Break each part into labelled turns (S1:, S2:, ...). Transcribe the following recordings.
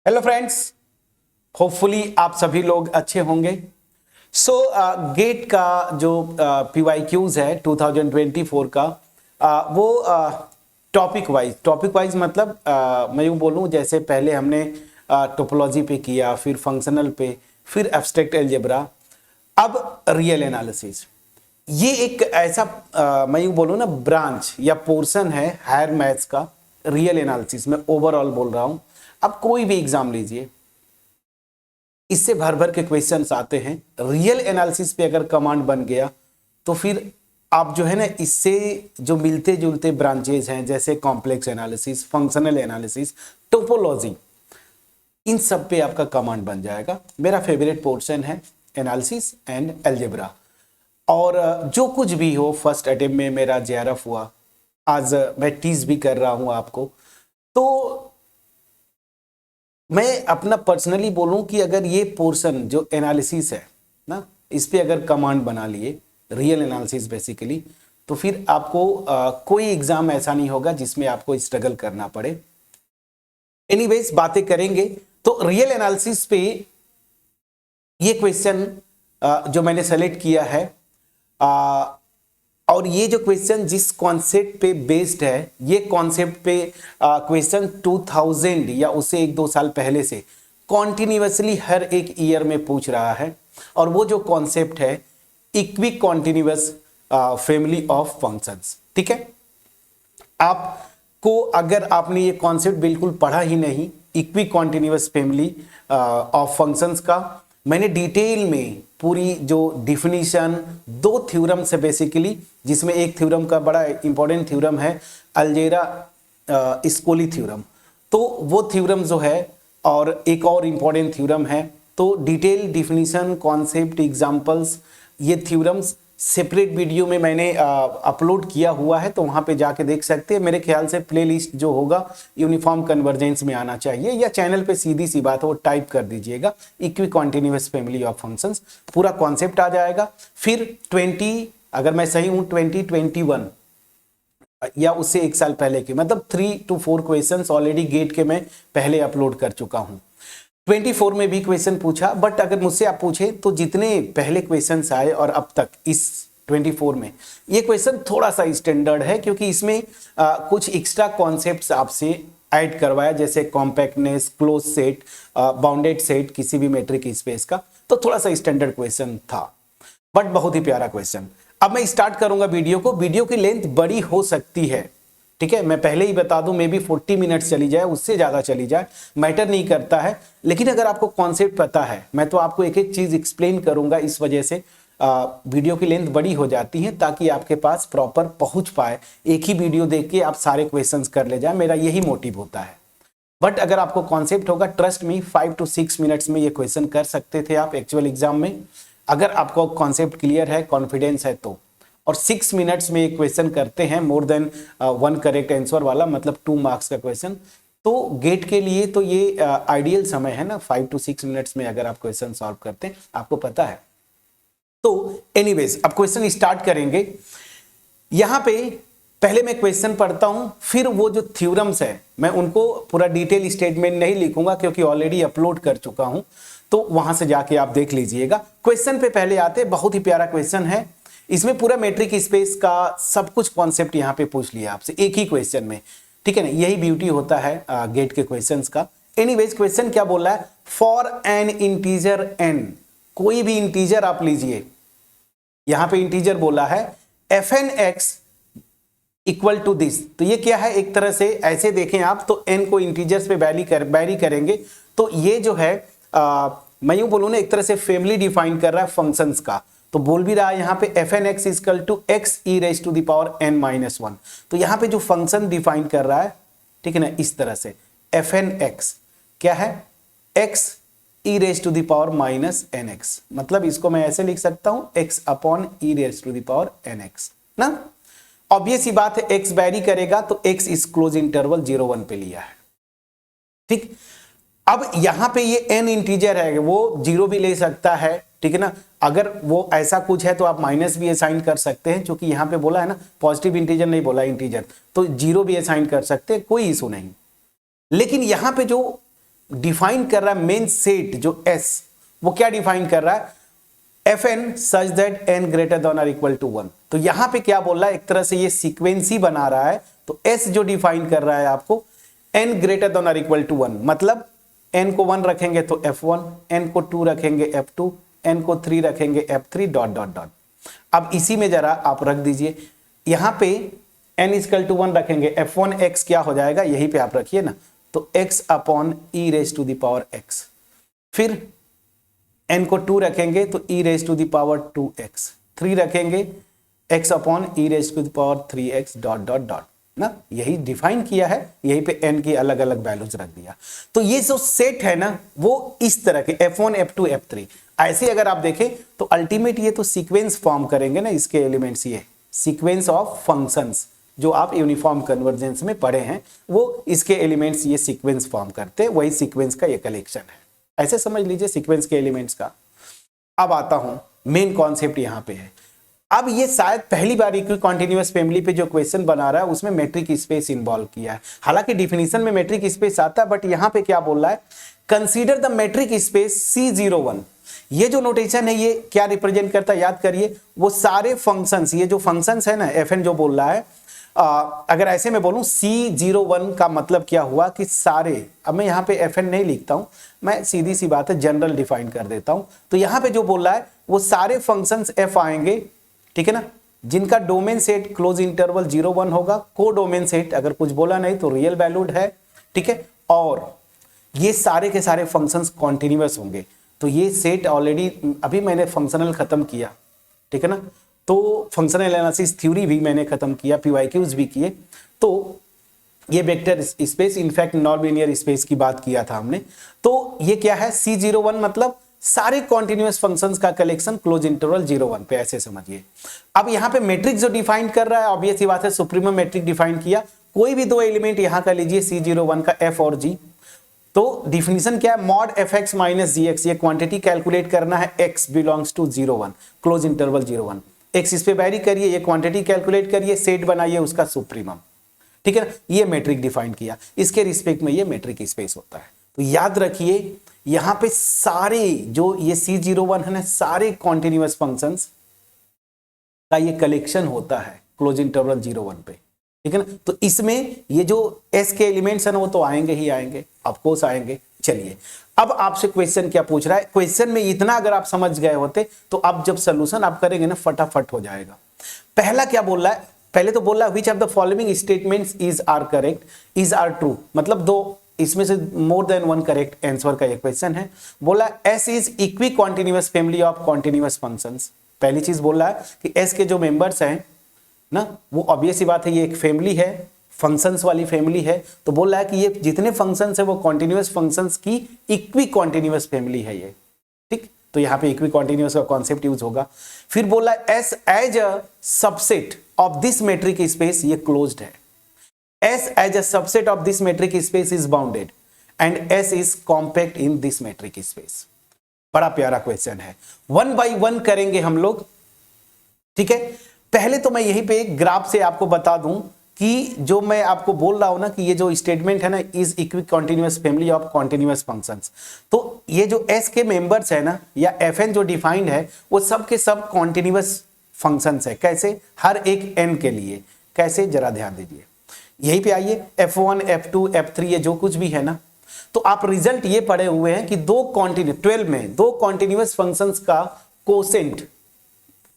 S1: Hello friends, hopefully आप सभी लोग अच्छे होंगे। गेट का जो PYQs है 2024 का वो टॉपिक वाइज मतलब मैं यूँ बोलूँ जैसे पहले हमने टोपोलॉजी पे किया, फिर फंक्शनल पे, फिर एब्स्ट्रैक्ट अलजेब्रा, अब रियल एनालिसिस। ये एक ऐसा मैं यूँ बोलूँ ना ब्रांच या पोर्शन है हायर मैथ्स का। रियल एनालिसिस में ओवरऑल बोल रहा हूँ। अब कोई भी एग्जाम लीजिए, इससे भर भर के क्वेश्चंस आते हैं। रियल एनालिसिस पे अगर कमांड बन गया तो फिर आप जो है ना, इससे जो मिलते जुलते ब्रांचेज हैं जैसे complex analysis, functional analysis, topology, इन सब पे आपका कमांड बन जाएगा। मेरा फेवरेट पोर्शन है एनालिसिस एंड अलजेब्रा। और जो कुछ भी हो, फर्स्ट अटेम्प्ट में मेरा JRF हुआ, आज मैं टीज भी कर रहा हूं आपको। तो मैं अपना पर्सनली बोलूं कि अगर ये पोर्शन जो एनालिसिस है ना, इस पे अगर कमांड बना लिए, रियल एनालिसिस बेसिकली, तो फिर आपको कोई एग्जाम ऐसा नहीं होगा जिसमें आपको स्ट्रगल करना पड़े। एनीवेज बातें करेंगे। तो रियल एनालिसिस पे ये क्वेश्चन जो मैंने सेलेक्ट किया है, और ये जो क्वेश्चन जिस कॉन्सेप्ट पे बेस्ड है, ये कॉन्सेप्ट पे क्वेश्चन 2000 या उससे 1-2 साल पहले से कॉन्टिन्यूसली हर एक ईयर में पूछ रहा है। और वो जो कॉन्सेप्ट है equi continuous family of functions. ठीक है, आपको अगर आपने ये कॉन्सेप्ट बिल्कुल पढ़ा ही नहीं, equi continuous family of functions का मैंने डिटेल में पूरी जो डिफिनीशन, 2 थ्योरम से बेसिकली, जिसमें एक थ्योरम का बड़ा इंपॉर्टेंट थ्योरम है अल्जेरा-स्कोली थ्योरम, तो वो थ्योरम जो है, और एक और इंपॉर्टेंट थ्योरम है। तो डिटेल डिफिनीशन, कॉन्सेप्ट, एग्जांपल्स, ये थ्योरम्स सेपरेट वीडियो में मैंने अपलोड किया हुआ है, तो वहां पे जाके देख सकते हैं। मेरे ख्याल से प्लेलिस्ट जो होगा यूनिफॉर्म कन्वर्जेंस में आना चाहिए, या चैनल पे सीधी सी बात है वो टाइप कर दीजिएगा equi continuous family of functions, पूरा कॉन्सेप्ट आ जाएगा। फिर 20, अगर मैं सही हूं 2021 या उससे 1 साल पहले के, मतलब 3 to 4 क्वेश्चन ऑलरेडी गेट के मैं पहले अपलोड कर चुका हूं। 24 में भी क्वेश्चन पूछा, बट अगर मुझसे आप पूछें तो जितने पहले क्वेश्चंस आए और अब तक इस 24 में, ये क्वेश्चन थोड़ा सा स्टैंडर्ड है, क्योंकि इसमें कुछ एक्स्ट्रा कॉन्सेप्ट्स आपसे ऐड करवाया, जैसे compactness, close set, bounded set किसी भी मेट्रिक स्पेस का। तो थोड़ा सा स्टैंडर्ड क्वेश्चन था, बट बहुत ही प्यारा क्वेश्चन। अब मैं स्टार्ट करूंगा वीडियो को। वीडियो की लेंथ बड़ी हो सकती है, ठीक है, मैं पहले ही बता दूं, मे बी 40 मिनट्स चली जाए, उससे ज्यादा चली जाए, मैटर नहीं करता है। लेकिन अगर आपको कॉन्सेप्ट पता है, मैं तो आपको एक एक चीज एक्सप्लेन करूंगा, इस वजह से वीडियो की लेंथ बड़ी हो जाती है, ताकि आपके पास प्रॉपर पहुंच पाए। एक ही वीडियो देख के आप सारे क्वेश्चंस कर ले जाए, मेरा यही मोटिव होता है। बट अगर आपको कॉन्सेप्ट होगा, ट्रस्ट मी, 5 to 6 मिनट्स में ये क्वेश्चन कर सकते थे आप एक्चुअल एग्जाम में, अगर आपको कॉन्सेप्ट क्लियर है, कॉन्फिडेंस है तो। और 6 मिनट्स में एक क्वेश्चन करते हैं, मोर देन 1 करेक्ट आंसर वाला, मतलब 2 मार्क्स का क्वेश्चन। तो गेट के लिए तो ये आइडियल समय है ना, 5 to 6 मिनट्स में अगर आप क्वेश्चन सॉल्व करते हैं, आपको पता है। तो एनीवेज अब क्वेश्चन स्टार्ट करेंगे। यहां पे पहले मैं क्वेश्चन पढ़ता हूं, फिर वो जो थ्योरम्स है मैं उनको पूरा डिटेल स्टेटमेंट नहीं लिखूंगा, क्योंकि ऑलरेडी अपलोड कर चुका हूं, तो वहां से जाके आप देख लीजिएगा। क्वेश्चन पे पहले आते, बहुत ही प्यारा क्वेश्चन है। इसमें पूरा मेट्रिक स्पेस का सब कुछ कॉन्सेप्ट यहाँ पे पूछ लिया आपसे एक ही क्वेश्चन में, ठीक है ना। यही ब्यूटी होता है गेट के क्वेश्चंस का। एनीवेज क्वेश्चन क्या बोल रहा है, फॉर एन इंटीजर n, कोई भी इंटीजर आप लीजिए, यहां पे इंटीजर बोला है fn(x) इक्वल टू दिस। तो ये क्या है, एक तरह से ऐसे देखें आप तो n को इंटीजर्स पे वैरी करेंगे, तो ये जो है मैं यूं बोलूं ना, एक तरह से फैमिली डिफाइन कर रहा है फंक्शंस का। तो बोल भी रहा है यहाँ पे fn(x) equal to x e⁻n-1। तो यहाँ पे जो फंक्शन डिफाइन कर रहा है, ठीक है ना, इस तरह से fn(x) क्या है, x e⁻⁻nx, मतलब इसको मैं ऐसे लिख सकता हूं, x अपॉन e⁻⁻nx ना। ऑब्वियस ही बात है, x वैरी करेगा तो x इस क्लोज इंटरवल 0-1 पे लिया है, ठीक। अब यहां पे ये n इंटीजर है, वो 0 भी ले सकता है, ठीक है ना। अगर वो ऐसा कुछ है तो आप माइनस भी असाइन कर सकते हैं, क्योंकि यहां पे बोला है ना, पॉजिटिव इंटीजर नहीं बोला, इंटीजर, तो 0 भी असाइन कर सकते हैं, कोई इशू नहीं। लेकिन यहां पे जो डिफाइन कर रहा है मेन सेट जो एस, वो क्या डिफाइन कर रहा है, f n such that n greater than और इक्वल टू 1। तो यहां पे क्या बोल रहा है, एक तरह से ये सीक्वेंस ही बना रहा है। तो एस जो डिफाइन कर रहा है आपको एन ग्रेटर देन और इक्वल टू 1, मतलब एन को 1 रखेंगे तो f1, एन को 2 रखेंगे f2, एन को 3 रखेंगे f3 डॉट डॉट डॉट। अब इसी में जरा आप रख दीजिए, यहां पे n इक्वल टू 1 रखेंगे, f1 x क्या हो जाएगा, यहीं पे आप रखिए ना, तो x upon e raise to the power x। फिर n को 2 रखेंगे तो e raise to the power 2x, 3 रखेंगे x upon e raise to the power 3x dot dot dot ना, यही डिफाइन किया है, यहीं पे n की अलग अलग वैल्यूज रख दिया। तो ये जो सेट है ना वो इस तरह के f1 f2 f3 ऐसे अगर आप देखें तो अल्टीमेट ये तो सीक्वेंस फॉर्म करेंगे ना, इसके एलिमेंट्स ये सीक्वेंस ऑफ फंक्शंस जो आप यूनिफॉर्म कन्वर्जेंस में पढ़े हैं, वो इसके एलिमेंट्स ये सीक्वेंस फॉर्म करते हैं, वही सीक्वेंस का ये कलेक्शन है। ऐसे समझ लीजिए सीक्वेंस के एलिमेंट्स का। अब आता हूं मेन कॉन्सेप्ट यहां पे है। अब ये शायद पहली बार इक्वी कॉन्टिन्यूअस फैमिली पे जो क्वेश्चन बना रहा है उसमें मैट्रिक स्पेस इन्वॉल्व किया है। हालांकि डिफिनीशन में मैट्रिक स्पेस आता है, बट यहां पे क्या बोल रहा है, consider the matric space C01। ये जो नोटेशन है ये क्या रिप्रेजेंट करता है, याद करिए, वो सारे फंक्शंस, ये जो फंक्शंस है ना fn जो बोल रहा है, अगर ऐसे में बोलूं C01 का मतलब क्या हुआ कि सारे, अब मैं यहाँ पे fn नहीं लिखता हूं, मैं सीधी सी बात है जनरल डिफाइन कर देता हूं। तो यहाँ पे जो बोल रहा है वो सारे फंक्शंस f आएंगे, ठीक है ना, जिनका डोमेन सेट क्लोज इंटरवल 0-1 होगा, को डोमेन सेट अगर कुछ बोला नहीं तो रियल वैल्यूड है, ठीक है, और ये सारे के सारे फंक्शंस कॉन्टिन्यूअस होंगे। तो ये सेट ऑलरेडी अभी मैंने फंक्शनल खत्म किया, ठीक है ना, तो फंक्शनल एनालिसिस थ्योरी भी मैंने खत्म किया, पीवाईक्यूज भी किए। तो ये vector space, in fact non linear space की बात किया था हमने। तो ये क्या है, C01 मतलब सारे कॉन्टिन्यूअस फंक्शंस का कलेक्शन क्लोज इंटरवल 0-1 पे, ऐसे समझिए। अब यहाँ पे मैट्रिक्स जो डिफाइन कर रहा है, ऑब्वियस सी बात है, सुप्रीमम मैट्रिक डिफाइन किया। कोई भी दो एलिमेंट यहाँ का लीजिए C01 का f और g, तो डिफिनीशन क्या है, मॉड fx माइनस gx, ये क्वांटिटी कैलकुलेट करना है, x belongs to 0-1 close interval 0-1, x इस पे वेरी करिए, ये क्वांटिटी कैलकुलेट करिए, सेट बनाइए उसका सुप्रीमम, ठीक है ना, ये मैट्रिक डिफाइन किया, इसके रिस्पेक्ट में ये मैट्रिक स्पेस होता है। तो याद रखिए यहां पे सारे जो ये C01 है ना, सारे कॉन्टिन्यूअस फंक्शंस का ये कलेक्शन होता है क्लोज इंटरवल 0-1 पे, ठीक है ना। तो इसमें ये जो S के एलिमेंट्स है ना वो तो आएंगे ही आएंगे, ऑफ कोर्स आएंगे। चलिए अब आपसे क्वेश्चन क्या पूछ रहा है, क्वेश्चन में इतना अगर आप समझ गए होते तो अब जब सोल्यूशन आप करेंगे ना फटाफट हो जाएगा। पहला क्या बोल रहा है, पहले तो बोल रहा है which of the following statements is are correct, is are true, मतलब दो इसमें से more than one correct answer का ये क्वेश्चन है। बोला S is equicontinuous family of continuous functions. पहली चीज बोल रहा है कि S के जो मेंबर्स हैं ना, वो ऑब्वियस सी बात है ये एक फैमिली है, फंक्शंस वाली फैमिली है। तो बोल रहा है कि ये जितने फंक्शंस है वो कॉन्टिन्यूअस फंक्शंस की इक्वी कॉन्टिन्यूअस फैमिली है ये, ठीक। तो यहाँ पे इक्वी कॉन्टिन्यूअस का कॉन्सेप्ट यूज होगा। फिर बोला S as a subset of this metric space, ये क्लोज्ड है। S as a subset of this metric space is bounded and S is compact in this metric space। बड़ा प्यारा question है, one by one करेंगे हम लोग, ठीक है। पहले तो मैं यहीं पे एक ग्राफ से आपको बता दूं कि जो मैं आपको बोल रहा हूं ना कि ये जो स्टेटमेंट है ना, is equicontinuous family of continuous functions, तो ये जो S के मेंबर्स है ना या Fn जो डिफाइंड है वो सब के सब कॉन्टिन्यूअस फंक्शंस है। कैसे, हर एक n के लिए, कैसे जरा ध्यान दीजिए, यहीं पे आइए, f1 f2 f3 ये जो कुछ भी है ना, तो आप रिजल्ट ये पढ़े हुए हैं कि 12 में दो कॉन्टिन्यूअस फंक्शंस का कोसेंट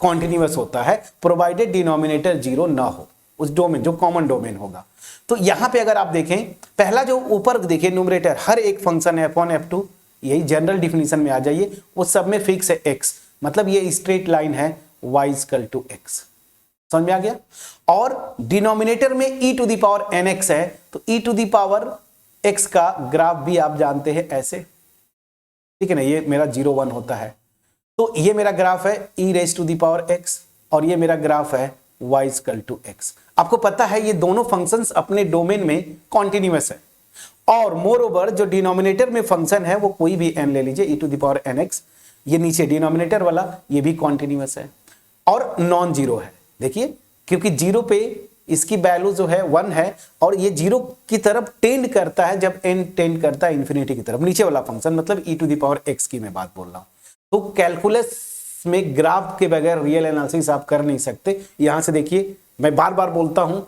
S1: कॉन्टिन्यूअस होता है प्रोवाइडेड डिनोमिनेटर 0 ना हो, उस डोमेन जो कॉमन डोमेन होगा। तो यहां पे अगर आप देखें, पहला जो ऊपर देखिए न्यूमरेटर, हर एक फंक्शन f1 f2, यही जनरल डिफिनीशन में आ जाइए, वो सब में फिक्स है x, मतलब ये स्ट्रेट लाइन है y इक्वल टू x, समझ में आ गया। और डिनोमिनेटर में e to the power nx है, तो e to the power x का ग्राफ भी आप जानते हैं ऐसे, ठीक है ना, ये मेरा 0-1 होता है, तो ये मेरा ग्राफ है e raise to the power x और ये मेरा ग्राफ है y इक्वल टू x। आपको पता है ये दोनों फंक्शंस अपने डोमेन में कॉन्टिन्यूअस है, और मोर ओवर जो डिनोमिनेटर में फंक्शन है वो कोई भी n ले लीजिए e to the power nx, ये नीचे डिनोमिनेटर वाला ये भी कॉन्टिन्यूअस है और नॉन जीरो है। देखिए क्योंकि जीरो पे इसकी वैल्यू जो है 1 है और ये 0 की तरफ टेंड करता है जब n टेंड करता है इन्फिनिटी की तरफ, नीचे वाला फंक्शन मतलब e⁻x की मैं बात बोल रहा हूं। तो कैलकुलस में ग्राफ के बगैर रियल एनालिसिस आप कर नहीं सकते। यहां से देखिए मैं बार बार बोलता हूं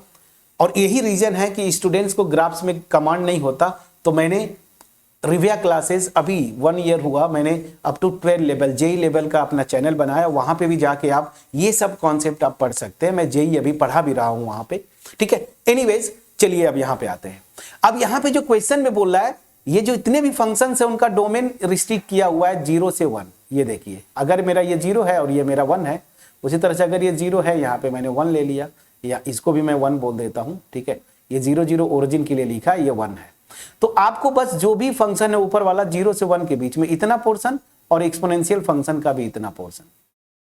S1: और यही रीजन है कि स्टूडेंट्स को ग्राफ्स में कमांड नहीं होता। तो मैंने रिविया क्लासेस अभी 1 ईयर हुआ, मैंने up to 12 level JEE level का अपना चैनल बनाया, वहां पे भी जाके आप ये सब कॉन्सेप्ट आप पढ़ सकते हैं। मैं जेई अभी पढ़ा भी रहा हूं वहां पे, ठीक है। एनीवेज चलिए अब यहां पे आते हैं। अब यहां पे जो क्वेश्चन में बोल रहा है, ये जो इतने भी फंक्शन है उनका डोमेन रिस्ट्रिक्ट किया हुआ है 0 से 1। ये देखिए अगर मेरा ये 0 है और ये मेरा 1 है, उसी तरह से अगर ये 0 है यहाँ पे मैंने 1 ले लिया, या इसको भी मैं 1 बोल देता हूं, ठीक है। ये 0 0 ओरिजिन के लिए लिखा है, ये 1 है। तो आपको बस जो भी फंक्शन है ऊपर वाला 0 से 1 के बीच में इतना पोर्शन और एक्सपोनेंशियल फंक्शन का भी इतना पोर्शन,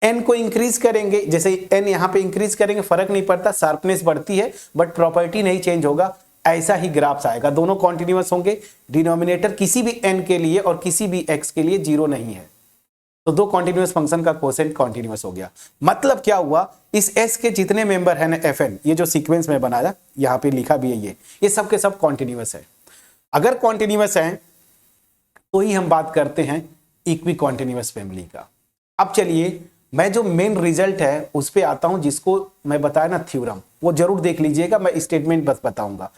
S1: n को इंक्रीज करेंगे, जैसे n यहां पे इंक्रीज करेंगे फर्क नहीं पड़ता, शार्पनेस बढ़ती है बट प्रॉपर्टी नहीं चेंज होगा। ऐसा ही ग्राफ्स आएगा, दोनों कॉन्टिन्यूअस होंगे। डिनोमिनेटर किसी भी n के लिए और किसी भी x के लिए 0 नहीं है, तो दो कॉन्टिन्यूअस फंक्शन का कोसेंट कॉन्टिन्यूअस हो गया। मतलब क्या हुआ, इस s के जितने मेंबर है ना fn, ये जो सीक्वेंस में बनाया यहां पे लिखा भी है, ये सब के सब कॉन्टिन्यूअस है। अगर कॉन्टिन्यूअस है तो ही हम बात करते हैं इक्वी कॉन्टिन्यूअस फैमिली का। अब चलिए मैं जो मेन रिजल्ट है उस पे आता हूं, जिसको मैं बताया ना थ्योरम, वो जरूर देख लीजिएगा। मैं स्टेटमेंट बस बताऊंगा।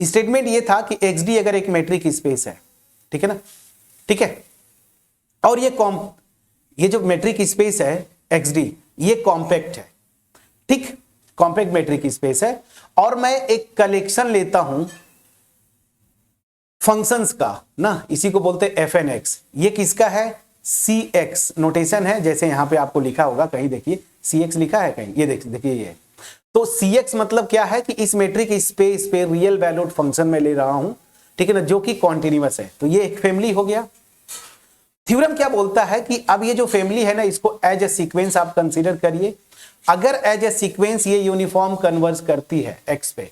S1: स्टेटमेंट ये था कि XD अगर एक मैट्रिक स्पेस है, ठीक है ना, ठीक है, और ये जो मैट्रिक स्पेस है XD ये कॉम्पैक्ट है, ठीक, कॉम्पैक्ट मैट्रिक स्पेस है, और मैं एक कलेक्शन लेता हूं फंक्शंस का ना, इसी को बोलते हैं fnx। ये किसका है, cx नोटेशन है, जैसे यहां पे आपको लिखा होगा कहीं, देखिए cx लिखा है कहीं, ये देखिए ये। तो cx मतलब क्या है कि इस मैट्रिक स्पेस पे रियल वैल्यूड फंक्शन में ले रहा हूं, ठीक है ना, जो कि कॉन्टिन्यूअस है। तो ये एक फैमिली हो गया। थ्योरम क्या बोलता है कि अब ये जो फैमिली है ना, इसको एज ए सीक्वेंस आप कंसीडर करिए। अगर एज ए सीक्वेंस ये यूनिफॉर्म कन्वर्ज करती है x पे,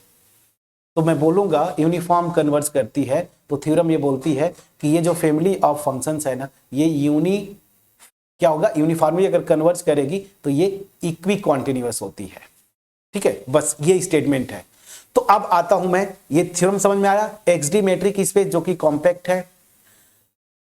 S1: तो मैं बोलूंगा यूनिफॉर्म कन्वर्ज करती है, तो थ्योरम ये बोलती है कि ये जो फैमिली ऑफ फंक्शंस है ना, ये क्या होगा, यूनिफॉर्मली अगर कन्वर्ज करेगी तो ये इक्वी कॉन्टिन्यूअस होती है, ठीक है। बस ये स्टेटमेंट है। तो अब आता हूं मैं, ये थ्योरम समझ में आया। XD मैट्रिक स्पेस जो कि कॉम्पैक्ट है,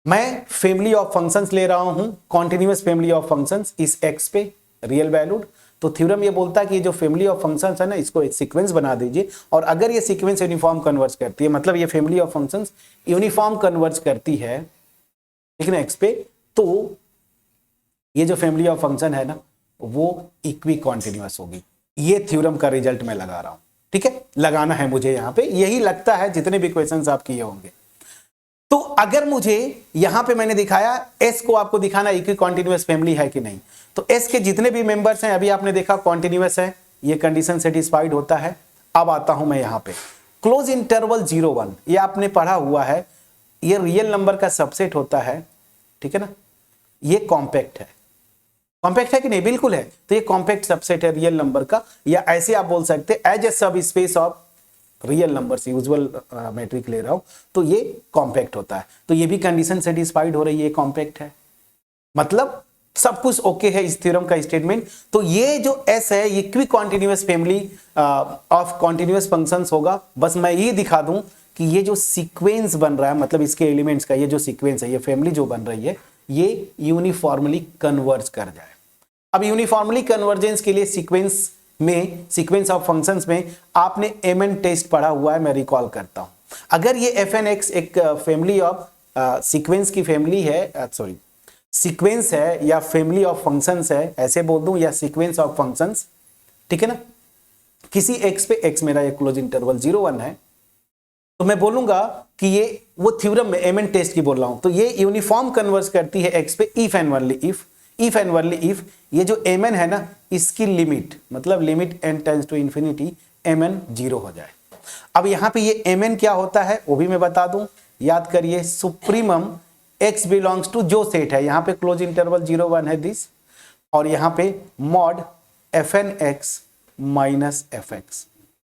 S1: मैं फैमिली ऑफ फंक्शंस ले रहा हूं, कॉन्टिन्यूअस फैमिली ऑफ फंक्शंस इस x पे रियल वैल्यूड। तो थ्योरम ये बोलता है कि ये जो फैमिली ऑफ फंक्शंस है ना, इसको एक सीक्वेंस बना दीजिए, और अगर ये सीक्वेंस यूनिफॉर्म कन्वर्ज करती है, मतलब ये family of functions uniform converge करती है, ठीक है ना, x पे, तो ये जो फैमिली ऑफ फंक्शन है ना वो इक्वी कॉन्टिन्यूअस होगी। ये थ्योरम का रिजल्ट मैं लगा रहा हूं, ठीक है, लगाना है मुझे यहां पे, यही लगता है जितने भी क्वेश्चंस आप किए होंगे। तो अगर मुझे यहां पे मैंने दिखाया s को, आपको दिखाना इक्वी कॉन्टिन्यूअस फैमिली है कि नहीं, तो s के जितने भी मेंबर्स हैं अभी आपने देखा कॉन्टिन्यूअस है, ये कंडीशन सेटिस्फाइड होता है। अब आता हूं मैं यहां पे क्लोज इंटरवल 0 1, ये आपने पढ़ा हुआ है, ये रियल नंबर का सबसेट होता है, ठीक है ना, ये कॉम्पैक्ट है। कॉम्पैक्ट है कि नहीं, बिल्कुल है। तो ये कॉम्पैक्ट सबसेट है रियल नंबर का, या ऐसे आप बोल सकते हैं एज ए सब स्पेस ऑफ रियल नंबर से, यूजुअल मैट्रिक ले रहा हूं, तो ये कॉम्पैक्ट होता है। तो ये भी कंडीशन सेटिस्फाइड हो रही है, कॉम्पैक्ट है, मतलब सब कुछ ओके है इस थ्योरम का स्टेटमेंट। तो ये जो S है ये equi continuous family of continuous functions होगा। बस मैं ये दिखा दूं कि ये जो सीक्वेंस बन रहा है, मतलब इसके एलिमेंट्स का ये जो सीक्वेंस है, ये फैमिली जो बन रही है, ये यूनिफॉर्मली कन्वर्ज कर जाए। अब यूनिफॉर्मली कन्वर्जेंस के लिए सीक्वेंस में, सीक्वेंस ऑफ फंक्शंस में आपने mn टेस्ट पढ़ा हुआ है, मैं रिकॉल करता हूं। अगर ये fnx एक फैमिली ऑफ सीक्वेंस की फैमिली है, सॉरी सीक्वेंस है या फैमिली ऑफ फंक्शंस है, ऐसे बोल दूं, या सीक्वेंस ऑफ फंक्शंस, ठीक है ना, किसी x पे, x मेरा ये क्लोज इंटरवल 0 1 है, तो मैं बोलूंगा कि ये वो थ्योरम में mn टेस्ट की बोल रहा हूं, तो ये यूनिफॉर्म कन्वर्ज करती है x पे इफ एंड ओनली इफ ये जो mn है ना, इसकी लिमिट, मतलब limit n tends to infinity, mn 0 हो जाए। अब यहां पे ये mn क्या होता है वो भी मैं बता दूं, याद करिए, सुप्रीमम x बिलोंग्स टू जो सेट है, यहां पे क्लोज इंटरवल 0 1 है दिस, और यहां पे मॉड fnx माइनस fx,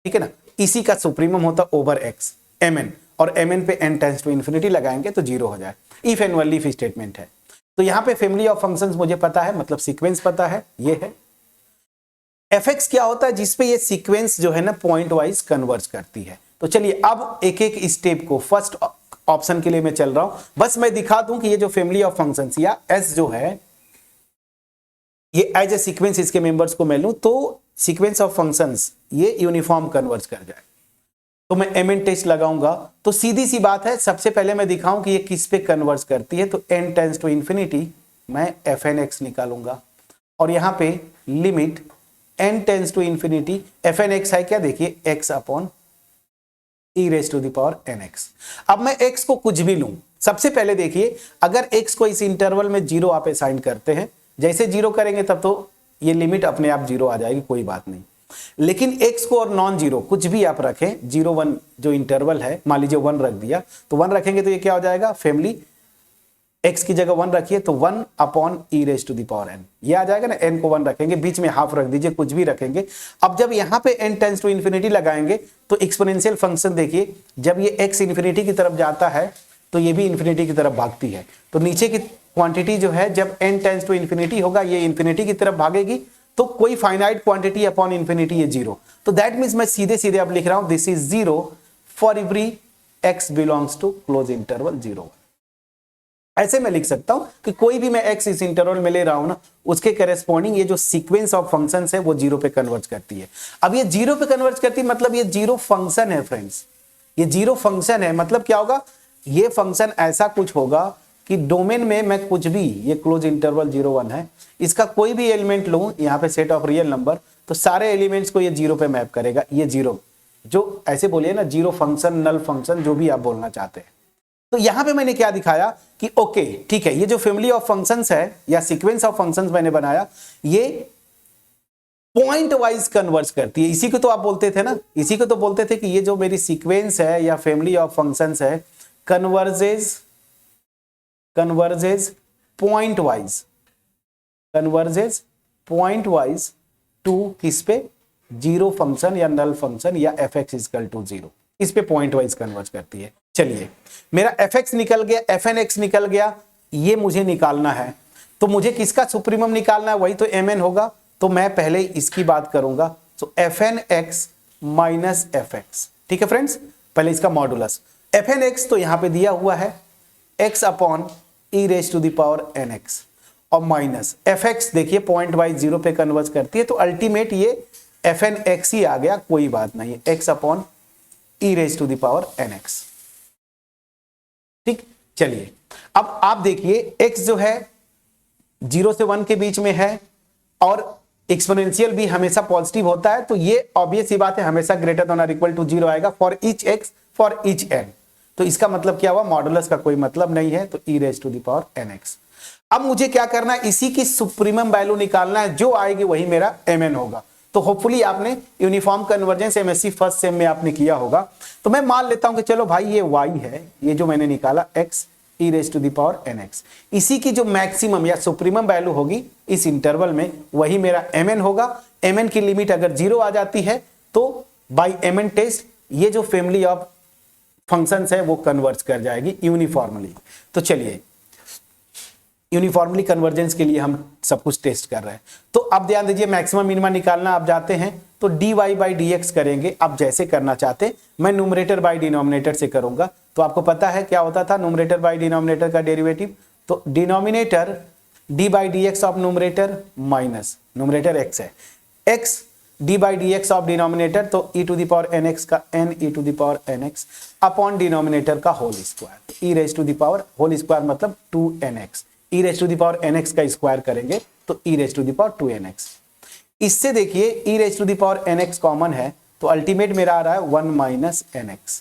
S1: ठीक है ना, इसी का सुप्रीमम होता ओवर x mn, और mn पे n टेंड्स टू इंफिनिटी लगाएंगे तो 0 हो जाए। If and only if statement है। तो यहां पे फैमिली ऑफ फंक्शंस मुझे पता है, मतलब सीक्वेंस पता है, ये है fx क्या होता है, जिसपे ये सीक्वेंस जो है ना पॉइंट वाइज कन्वर्ज करती है। तो चलिए अब एक एक स्टेप को, फर्स्ट ऑप्शन के लिए मैं चल रहा हूं, बस मैं दिखा दूं कि ये जो फैमिली ऑफ फंक्शंस या एस जो है ये एज ए सीक्वेंस इसके मेंबर्स को मैं लूं तो सीक्वेंस ऑफ फंक्शंस ये यूनिफॉर्म कन्वर्ज कर जाए। तो मैं mn टेस्ट लगाऊंगा तो सीधी सी बात है, सबसे पहले मैं दिखाऊं कि ये किस पे कन्वर्ज करती है। तो n टेंड्स टू इंफिनिटी मैं fnx निकालूंगा और यहां पे limit n tends to infinity fnx है क्या, देखिए x upon e raise to the power nx। अब मैं x को कुछ भी लूं, सबसे पहले देखिए अगर x को इस इंटरवल में 0 आप असाइन करते हैं, जैसे 0 करेंगे तब तो ये लिमिट अपने आप 0 आ जाएगी, कोई बात नहीं। लेकिन x को और नॉन जीरो कुछ भी आप रखें, 0 1 जो इंटरवल है, मान लीजिए 1 रख दिया तो 1 रखेंगे तो ये क्या हो जाएगा, फैमिली x की जगह 1 रखिए तो 1 upon e raise to the power n, ये आ जाएगा ना। n को 1 रखेंगे, बीच में हाफ रख दीजिए, कुछ भी रखेंगे। अब जब यहां पे n टेंड्स टू इंफिनिटी लगाएंगे तो एक्सपोनेंशियल फंक्शन देखिए, जब ये x इंफिनिटी की तरफ जाता है तो ये भी इंफिनिटी की तरफ भागती है। तो नीचे की क्वांटिटी जो है जब n टेंड्स टू इंफिनिटी होगा ये इंफिनिटी की तरफ भागेगी, तो कोई फाइनाइट क्वांटिटी अपॉन इंफिनिटी ये 0। तो दैट मींस मैं सीधे सीधे अब लिख रहा हूं this is 0 for every x belongs to closed interval 0 1। ऐसे मैं लिख सकता हूं कि कोई भी मैं x इस इंटरवल में ले रहा हूं ना, उसके करेस्पॉन्डिंग ये जो सीक्वेंस ऑफ फंक्शंस है वो 0 पे कन्वर्ज करती है। अब ये 0 पे कन्वर्ज करती है मतलब ये 0 फंक्शन है फ्रेंड्स, ये 0 फंक्शन है। मतलब क्या होगा, ये फंक्शन ऐसा कुछ होगा कि डोमेन में मैं कुछ भी, ये क्लोज इंटरवल 0 1 है, इसका कोई भी एलिमेंट लूं यहाँ पे सेट ऑफ रियल नंबर, तो सारे एलिमेंट्स को ये 0 पे मैप करेगा। ये 0 जो ऐसे बोलिए ना, 0 फंक्शन, नल फंक्शन, जो भी आप बोलना चाहते हैं। तो यहां पे मैंने क्या दिखाया कि ओके ठीक है, ये जो फैमिली ऑफ फंक्शंस है या सीक्वेंस ऑफ फंक्शंस मैंने बनाया, ये पॉइंट वाइज कन्वर्ज करती है। इसी को तो आप बोलते थे ना, इसी को तो बोलते थे कि ये जो मेरी सीक्वेंस है या फैमिली ऑफ फंक्शंस है converges pointwise, converges pointwise to किस पे, 0 फंक्शन या नल फंक्शन या fx इक्वल टू 0, इस पे पॉइंट वाइज कन्वर्ज करती है। चलिए मेरा fx निकल गया, fnx निकल गया, ये मुझे निकालना है। तो मुझे किसका सुप्रीमम निकालना है, वही तो mn होगा। तो मैं पहले इसकी बात करूंगा, तो fnx माइनस fx, ठीक है फ्रेंड्स, पहले इसका मॉडुलस। fnx तो यहां पे दिया हुआ है x upon e raise to the power nx और माइनस fx देखिए पॉइंट वाइज 0 पे कन्वर्ज करती है, तो अल्टीमेट ये fnx ही आ गया, कोई बात नहीं है, x upon e raise to the power nx। ठीक, चलिए अब आप देखिए x जो है 0 से 1 के बीच में है और एक्सपोनेंशियल भी हमेशा पॉजिटिव होता है, तो ये ऑब्वियस ही बात है हमेशा ग्रेटर देन और इक्वल टू 0 आएगा for each x for each n। तो इसका मतलब क्या हुआ, मॉडुलस का कोई मतलब नहीं है, तो e raise to the power nx। अब मुझे क्या करना है, इसी की सुप्रीमम वैल्यू निकालना है, जो आएगी वही मेरा mn होगा। तो होपफुली आपने uniform convergence MSc first sem में आपने किया होगा। तो मैं मान लेता हूं कि चलो भाई ये y है, ये जो मैंने निकाला x e raise to the power nx, इसी की जो मैक्सिमम या सुप्रीमम वैल्यू होगी इस इंटरवल में वही मेरा mn होगा। mn की लिमिट अगर 0 आ जाती है तो बाय mn टेस्ट ये जो फैमिली ऑफ फंक्शंस है वो कन्वर्ज कर जाएगी यूनिफॉर्मली। तो चलिए यूनिफॉर्मली कन्वर्जेंस के लिए हम सब कुछ टेस्ट कर रहे हैं। तो अब ध्यान दीजिए मैक्सिमम मिनिमा निकालना, आप जाते हैं तो dy बाई dx करेंगे। आप जैसे करना चाहते, मैं न्यूमरेटर बाई डिनोमिनेटर से करूंगा। तो आपको पता है क्या होता था न्यूमरेटर बाई डिनोमिनेटर का डेरिवेटिव, तो denominator d by d x of numerator minus numerator x है, x d by d x of denominator, तो e to the power nx का n e to the power nx upon denominator का whole square, e raise to the power whole square मतलब 2nx, e raise to the power nx का square करेंगे तो e raise to the power 2nx। इससे देखिए e raise to the power nx common है, तो ultimate मेरा आ रहा है 1 माइनस nx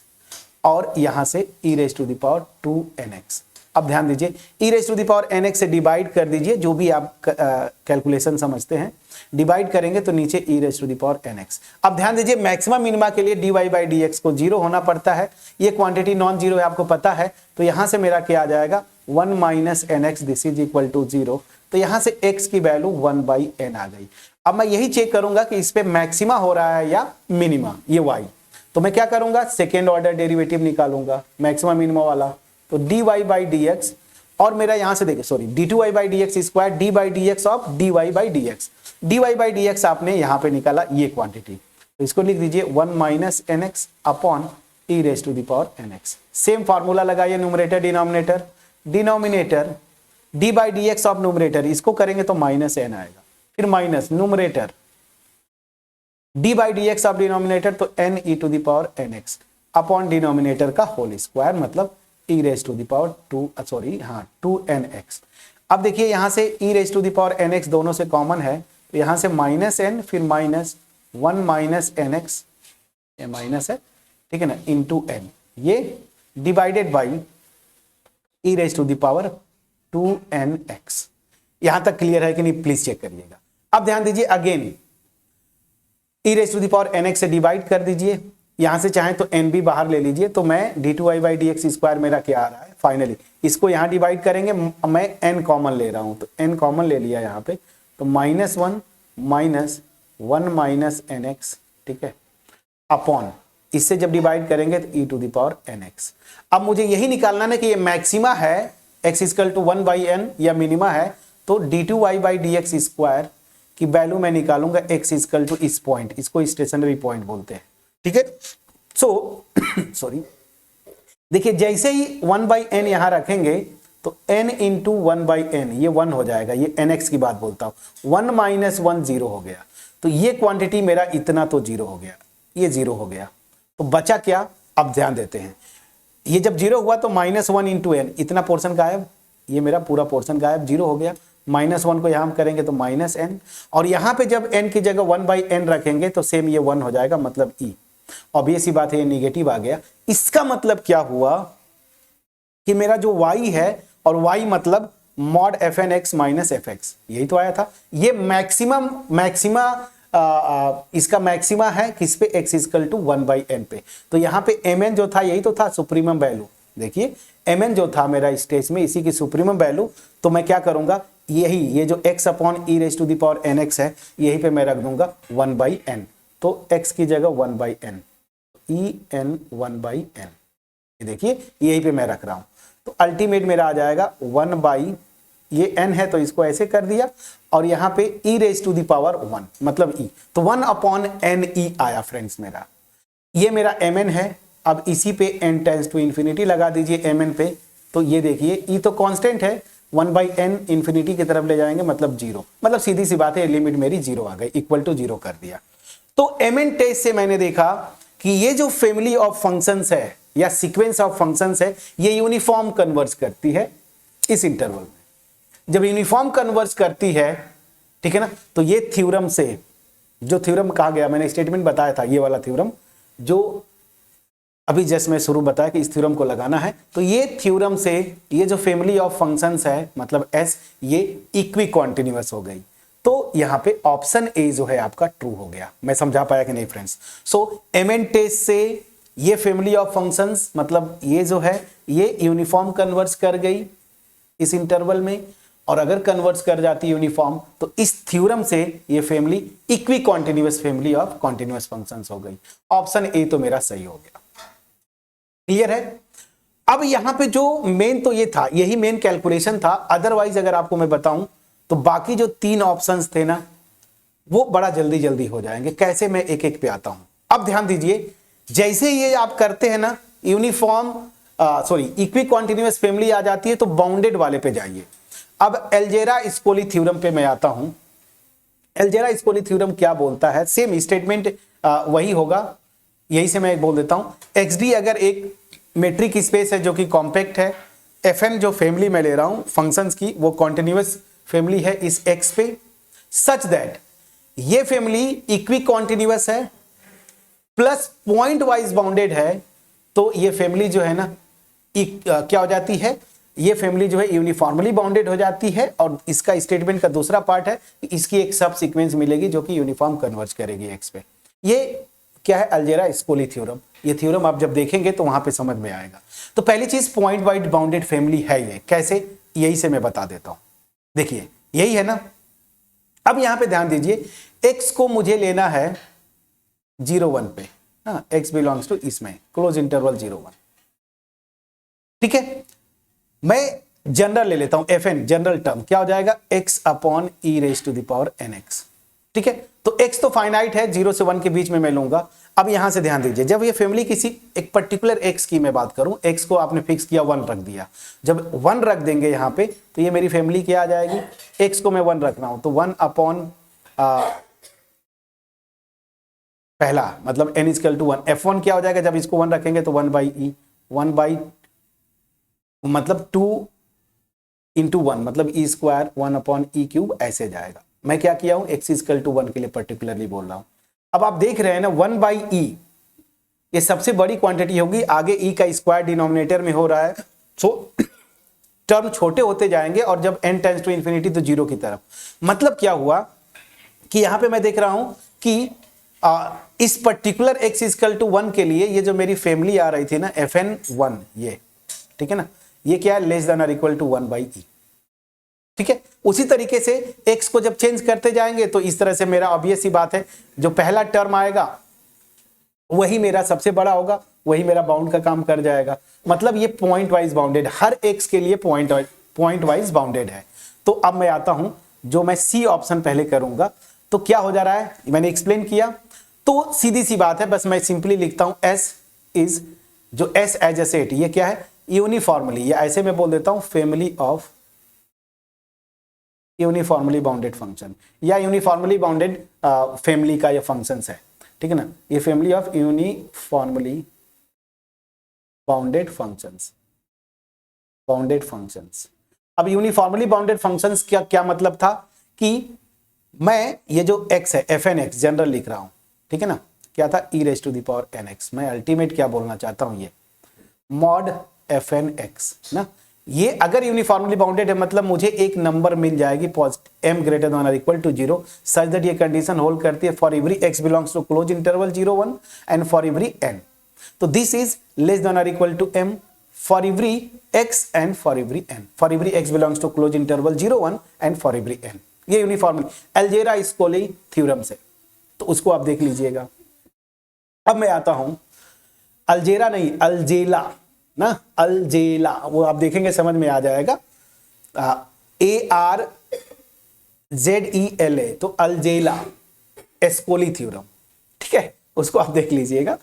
S1: और यहां से e raise to the power 2nx। अब ध्यान दीजिए e raise to the power nx से डिवाइड कर दीजिए, जो भी आप कैलकुलेशन समझते हैं, डिवाइड करेंगे तो नीचे e raise to the power nx। अब ध्यान दीजिए मैक्सिमम मिनिमा के लिए dy बाई dx को 0 होना पड़ता है, ये क्वांटिटी नॉन जीरो है आपको पता है, तो यहां से मेरा क्या आ जाएगा 1 minus nx this is equal to 0। तो यहां से x की वैल्यू 1 बाई n आ गई। अब मैं यही चेक करूंगा कि इस पे मैक्सिमा हो रहा है या मिनिमा, ये y। तो मैं क्या करूंगा सेकेंड ऑर्डर डेरिवेटिव निकालूंगा मैक्सिमा मिनिमा वाला, तो dy बाई dx और मेरा यहां से देखिए sorry d2y by dx square d by dx of dy by dx, dy by d x आपने यहां पे निकाला ये क्वांटिटी, तो इसको लिख दीजिए 1 minus n x upon e raise to the power n x. Same formula लगाइए numerator denominator, denominator d by d x of numerator, इसको करेंगे तो माइनस एन आएगा, फिर minus numerator d by d x of denominator तो n e to the power n x upon denominator का whole square, मतलब e raise to the power 2n x। अब देखिए यहां से e raise to the power n x दोनों से common है, तो यहां से माइनस एन फिर माइनस 1 माइनस एन एक्स, ये माइनस है ठीक है ना, इंटू एन, ये divided by e raise to the power 2nx। यहां तक क्लियर है कि नहीं, प्लीज चेक करिएगा। अब ध्यान दीजिए again e raise to the power nx से डिवाइड कर दीजिए, यहां से चाहे तो n भी बाहर ले लीजिए, तो मैं d2y by d x square मेरा क्या आ रहा है फाइनली, इसको यहां डिवाइड करेंगे, मैं n कॉमन ले रहा हूं तो n कॉमन ले लिया यहां पे, तो minus 1 minus 1 minus n x, ठीक है, अपॉन इससे जब डिवाइड करेंगे तो e to the power n x. अब मुझे यही निकालना है कि ये मैक्सिमा है x equal to 1 by n या मिनिमा है, तो d2y by d x square की वैल्यू मैं निकालूंगा x इक्वल टू इस पॉइंट, इसको स्टेशनरी पॉइंट बोलते हैं, ठीक है। सो सॉरी, देखिए जैसे ही 1 बाई एन यहां रखेंगे तो n इंटू 1 बाई एन, ये 1 हो जाएगा, ये nx की बात बोलता हूं, 1 माइनस 1 0 हो गया, तो ये क्वांटिटी मेरा इतना तो 0 हो गया, ये 0 हो गया, तो बचा क्या, अब ध्यान देते हैं, ये जब 0 हुआ तो माइनस 1 इंटू एन, इतना पोर्शन गायब, ये मेरा पूरा पोर्शन गायब, 0 हो गया, माइनस 1 को यहां हम करेंगे तो माइनस एन, और यहां पे जब n की जगह 1 बाई एन रखेंगे तो सेम ये 1 हो जाएगा, मतलब e। ऑब्वियस ही बात है, ये निगेटिव आ गया, इसका मतलब क्या हुआ कि मेरा जो y है, और y मतलब mod f n x minus f x, यही तो आया था, ये मैक्सिमा इसका मैक्सिमा है किस पे, x equal to 1 by n पे, तो यहां पे mn जो था यही तो था सुप्रीमम वैल्यू, देखिए mn जो था मेरा इस केस में इसी की सुप्रीमम वैल्यू, तो मैं क्या करूंगा, यही ये जो x upon e raise to the power n x है, यही पे मैं रख दूंगा 1 बाई एन, तो x की जगह 1 by n, e n 1 by n, ये देखिए यही पे मैं रख रहा हूं, तो अल्टीमेट मेरा आ जाएगा 1 बाई, ये n है तो इसको ऐसे कर दिया, और यहां पे e raise to the power 1 मतलब e, तो 1 अपॉन एन ई आया फ्रेंड्स मेरा, ये मेरा mn है। अब इसी पे n टेंस टू इंफिनिटी लगा दीजिए mn पे, तो ये देखिए e तो कांस्टेंट है, 1 बाई एन इंफिनिटी की तरफ ले जाएंगे मतलब 0, मतलब सीधी सी बात है लिमिट मेरी 0 आ गई, इक्वल टू 0 कर दिया। तो mn टेस्ट से मैंने देखा कि ये जो फैमिली ऑफ फंक्शंस है या सीक्वेंस ऑफ फंक्शंस है, ये यूनिफॉर्म कन्वर्ज करती है इस इंटरवल में। जब यूनिफॉर्म कन्वर्ज करती है, ठीक है ना, तो ये थ्योरम से, जो थ्योरम कहा गया, मैंने स्टेटमेंट बताया था, ये वाला थ्योरम जो अभी जस्ट मैं शुरू बताया कि इस थ्योरम को लगाना है, तो ये थ्योरम से ये जो फैमिली ऑफ फंक्शंस है मतलब s, ये इक्वी कॉन्टिन्यूअस हो गई, तो यहां पे ऑप्शन ए जो है आपका ट्रू हो गया। मैं समझा पाया कि नहीं फ्रेंड्स? सो mn टेस्ट से ये फैमिली ऑफ फंक्शंस मतलब ये जो है ये यूनिफॉर्म कन्वर्ज कर गई इस इंटरवल में, और अगर कन्वर्ज कर जाती यूनिफॉर्म तो इस थ्योरम से ये family equi continuous family of continuous functions हो गई। ऑप्शन ए तो मेरा सही हो गया। क्लियर है? अब यहां पे जो मेन तो ये था, यही मेन कैलकुलेशन था, अदरवाइज अगर आपको मैं बताऊं तो बाकी जो 3 ऑप्शंस थे ना वो बड़ा जल्दी जल्दी हो जाएंगे। कैसे, मैं एक एक पे आता हूं। अब ध्यान दीजिए, जैसे ये आप करते हैं ना यूनिफॉर्म इक्वी कॉन्टिन्यूअस फैमिली आ जाती है तो बाउंडेड वाले पे जाइए। अब एल्जेरा-स्कोली थ्योरम पे मैं आता हूं। एल्जेरा-स्कोली थ्योरम क्या बोलता है, सेम स्टेटमेंट वही होगा, यही से मैं बोल देता हूं। XD अगर एक मेट्रिक स्पेस है जो कि कॉम्पैक्ट है, FN जो फैमिली मैं ले रहा हूं फंक्शंस की वो कॉन्टिन्यूअस फैमिली है इस X पे, सच दैट ये फैमिली इक्वी कॉन्टिन्यूअस है प्लस पॉइंट वाइज बाउंडेड है, तो ये फैमिली जो है ना क्या हो जाती है, ये फैमिली जो है यूनिफॉर्मली बाउंडेड हो जाती है। और इसका स्टेटमेंट का दूसरा पार्ट है कि इसकी एक सब सीक्वेंस मिलेगी जो कि यूनिफॉर्म कन्वर्ज करेगी एक्स पे। ये क्या है, अल्जेरा-स्कोली थ्योरम। ये थ्योरम आप जब देखेंगे तो वहां पे समझ में आएगा। तो पहली चीज पॉइंट वाइज बाउंडेड फैमिली है ये, कैसे, यही से मैं बता देता हूं। देखिए यही है ना। अब यहां पे ध्यान दीजिए, एक्स को मुझे लेना है 0-1 पे, हाँ, एक्स बिलोंग्स टू इसमें क्लोज इंटरवल 0-1, ठीक है। मैं जनरल ले लेता हूं FN, जनरल टर्म क्या हो जाएगा, x upon e raise to the power nx, ठीक है, तो x तो फाइनाइट है, 0 से 1 के बीच में मैं लूंगा। अब यहां से ध्यान दीजिए, जब ये फैमिली किसी एक पर्टिकुलर x की मैं बात करूं, x को आपने फिक्स किया 1 रख दिया, जब 1 रख देंगे यहां पे तो ये मेरी फैमिली क्या आ जाएगी, x को मैं 1 रख रहा हूं तो 1 अपॉन पहला मतलब n इक्वल टू 1, f1 क्या हो जाएगा जब इसको 1 रखेंगे तो 1 बाई ई, 1 बाई मतलब 2 इंटू 1 मतलब E square 1 upon E cube ऐसे जाएगा। मैं क्या किया हूं, x इक्वल टू 1 के लिए पर्टिकुलरली बोल रहा हूं। अब आप देख रहे हैं ना 1 बाई ई ये सबसे बड़ी क्वांटिटी होगी, आगे e का स्क्वायर डिनोमिनेटर में हो रहा है, सो टर्म छोटे होते जाएंगे और जब n टेंड्स टू इंफिनिटी तो 0 की तरफ। मतलब क्या हुआ कि यहां पे मैं देख रहा हूं कि इस पर्टिकुलर x इक्वल टू 1 के लिए ये जो मेरी फैमिली आ रही थी ना fn1, ये ठीक है ना, ये क्या है, लेस देन और इक्वल टू 1 बाई ई। ठीक है, उसी तरीके से x को जब चेंज करते जाएंगे तो इस तरह से मेरा ऑब्वियस सी बात है, जो पहला टर्म आएगा वही मेरा सबसे बड़ा होगा, वही मेरा बाउंड का काम कर जाएगा। मतलब ये पॉइंट वाइज बाउंडेड, हर x के लिए पॉइंट वाइज बाउंडेड है। तो अब मैं आता हूं, जो मैं सी ऑप्शन पहले करूंगा, तो क्या हो जा रहा है मैंने एक्सप्लेन किया, तो सीधी सी बात है, बस मैं सिंपली लिखता हूं s इज, जो s एज ए सेट, ये क्या है यूनिफॉर्मली, या ऐसे मैं बोल देता हूं family of uniformly bounded function, या यूनिफॉर्मली बाउंडेड फैमिली का ये फंक्शंस है, ठीक है ना, ये family of uniformly bounded functions, अब यूनिफॉर्मली बाउंडेड फंक्शंस क्या मतलब था कि मैं ये जो x है fn(x) जनरल लिख रहा हूं, ठीक है ना, क्या था e raise to the power nx, मैं अल्टीमेट क्या बोलना चाहता हूं, ये मॉड fn(x) ना, ये अगर यूनिफॉर्मली बाउंडेड है मतलब मुझे एक नंबर मिल जाएगी पॉजिटिव m ग्रेटर देन और इक्वल टू 0 सच दैट ये कंडीशन होल्ड करती है for every x belongs to closed interval 0 1 and for every n, तो दिस इज लेस देन और equal to m for every x and for every n, for every x belongs to closed interval 0 1 and for every n, ये uniformly Arzela Ascoli theorem से, तो उसको आप देख लीजिएगा। अब मैं आता हूं, अलजेरा नहीं अलजेला ना, अलजेला वो आप देखेंगे समझ में आ जाएगा, ARZELA, तो अलजेला एस्कोली थ्योरम, ठीक है, उसको आप देख लीजिएगा।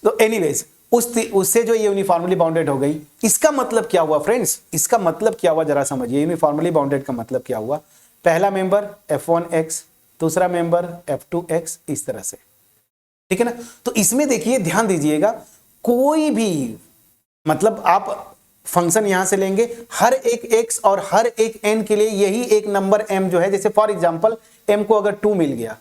S1: तो एनीवेज उससे जो ये यूनिफॉर्मली बाउंडेड हो गई, इसका मतलब क्या हुआ फ्रेंड्स, इसका मतलब क्या हुआ जरा समझिए, यूनिफॉर्मली बाउंडेड का मतलब क्या हुआ, पहला मेंबर f1x, दूसरा मेंबर f2x, इस तरह से, ठीक है ना। तो इसमें देखिए ध्यान दीजिएगा, कोई भी मतलब आप फंक्शन यहां से लेंगे, हर एक x और हर एक n के लिए यही एक नंबर m जो है, जैसे फॉर एग्जांपल m को अगर 2 मिल गया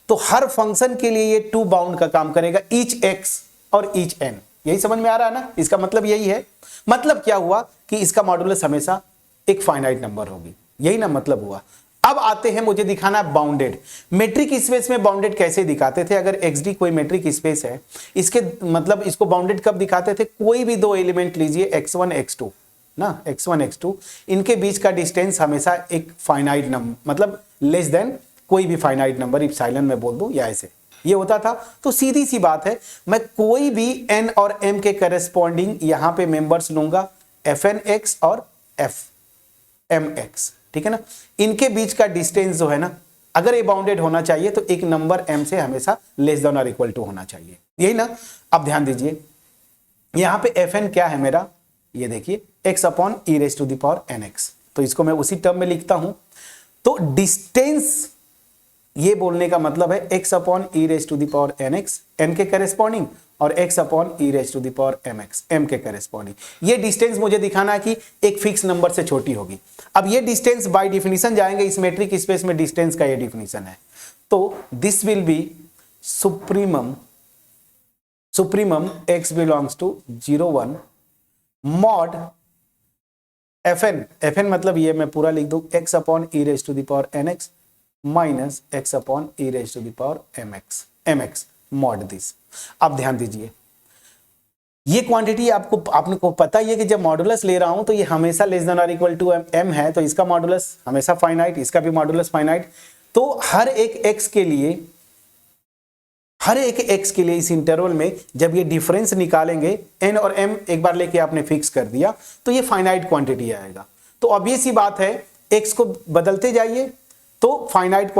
S1: तो हर फंक्शन के लिए ये 2 बाउंड का काम करेगा, ईच x और ईच n, यही समझ में आ रहा है ना, इसका मतलब यही है। मतलब क्या हुआ कि इसका मॉडुलस हमेशा एक फाइनाइट नंबर होगी, यही ना मतलब हुआ। अब आते हैं, मुझे दिखाना बाउंडेड, मेट्रिक स्पेस में बाउंडेड कैसे दिखाते थे, अगर XD कोई मेट्रिक स्पेस है, इसके मतलब इसको बाउंडेड कब दिखाते थे, कोई भी 2 एलिमेंट लीजिए x1 x2 ना, x1 x2, इनके बीच का डिस्टेंस हमेशा एक फाइनाइट नंबर, मतलब लेस देन कोई भी फाइनाइट नंबर, इप्सिलॉन में बोल दूं या ऐसे, ये होता था। तो सीधी सी बात है, मैं कोई भी n और m के करेस्पॉन्डिंग यहां पे मेंबर्स लूंगा, fnx और fmx, ठीक है ना, इनके बीच का डिस्टेंस जो है ना, अगर ये बाउंडेड होना चाहिए तो एक नंबर m से हमेशा लेस देन और इक्वल टू होना चाहिए, यही ना। अब ध्यान दीजिए, यहां पे fn क्या है मेरा, ये देखिए x upon e raise to the power nx, तो इसको मैं उसी टर्म में लिखता हूं। तो डिस्टेंस ये बोलने का मतलब है x upon e raise to the power nx n के करेस्पॉन्डिंग, और x upon e raise to the power mx m के करेस्पॉन्डिंग। ये डिस्टेंस मुझे दिखाना है कि एक फिक्स नंबर से छोटी होगी। अब ये डिस्टेंस बाय डिफिनीशन जाएंगे, इस मेट्रिक स्पेस में डिस्टेंस का ये डिफिनीशन है, तो this will be supremum x belongs to 0 1 mod fn मतलब ये मैं पूरा लिख दूं, x upon e raise to the power nx minus x upon e raise to the power mx mod this. अब ध्यान दीजिए, ये क्वांटिटी आपको पता ही है कि जब मॉडुलस ले रहा हूं तो ये हमेशा लेस देन और इक्वल टू m है, तो इसका मॉडुलस हमेशा फाइनाइट, इसका भी मॉडुलस फाइनाइट। तो हर एक x के लिए इस इंटरवल में जब ये डिफरेंस निकालेंगे, n और m एक बार लेके आपने फिक्स कर दिया तो ये फाइनाइट क्वांटिटी आएगा। तो ऑब्वियस सी बात है, x को बदलते जाइए तो फाइनाइट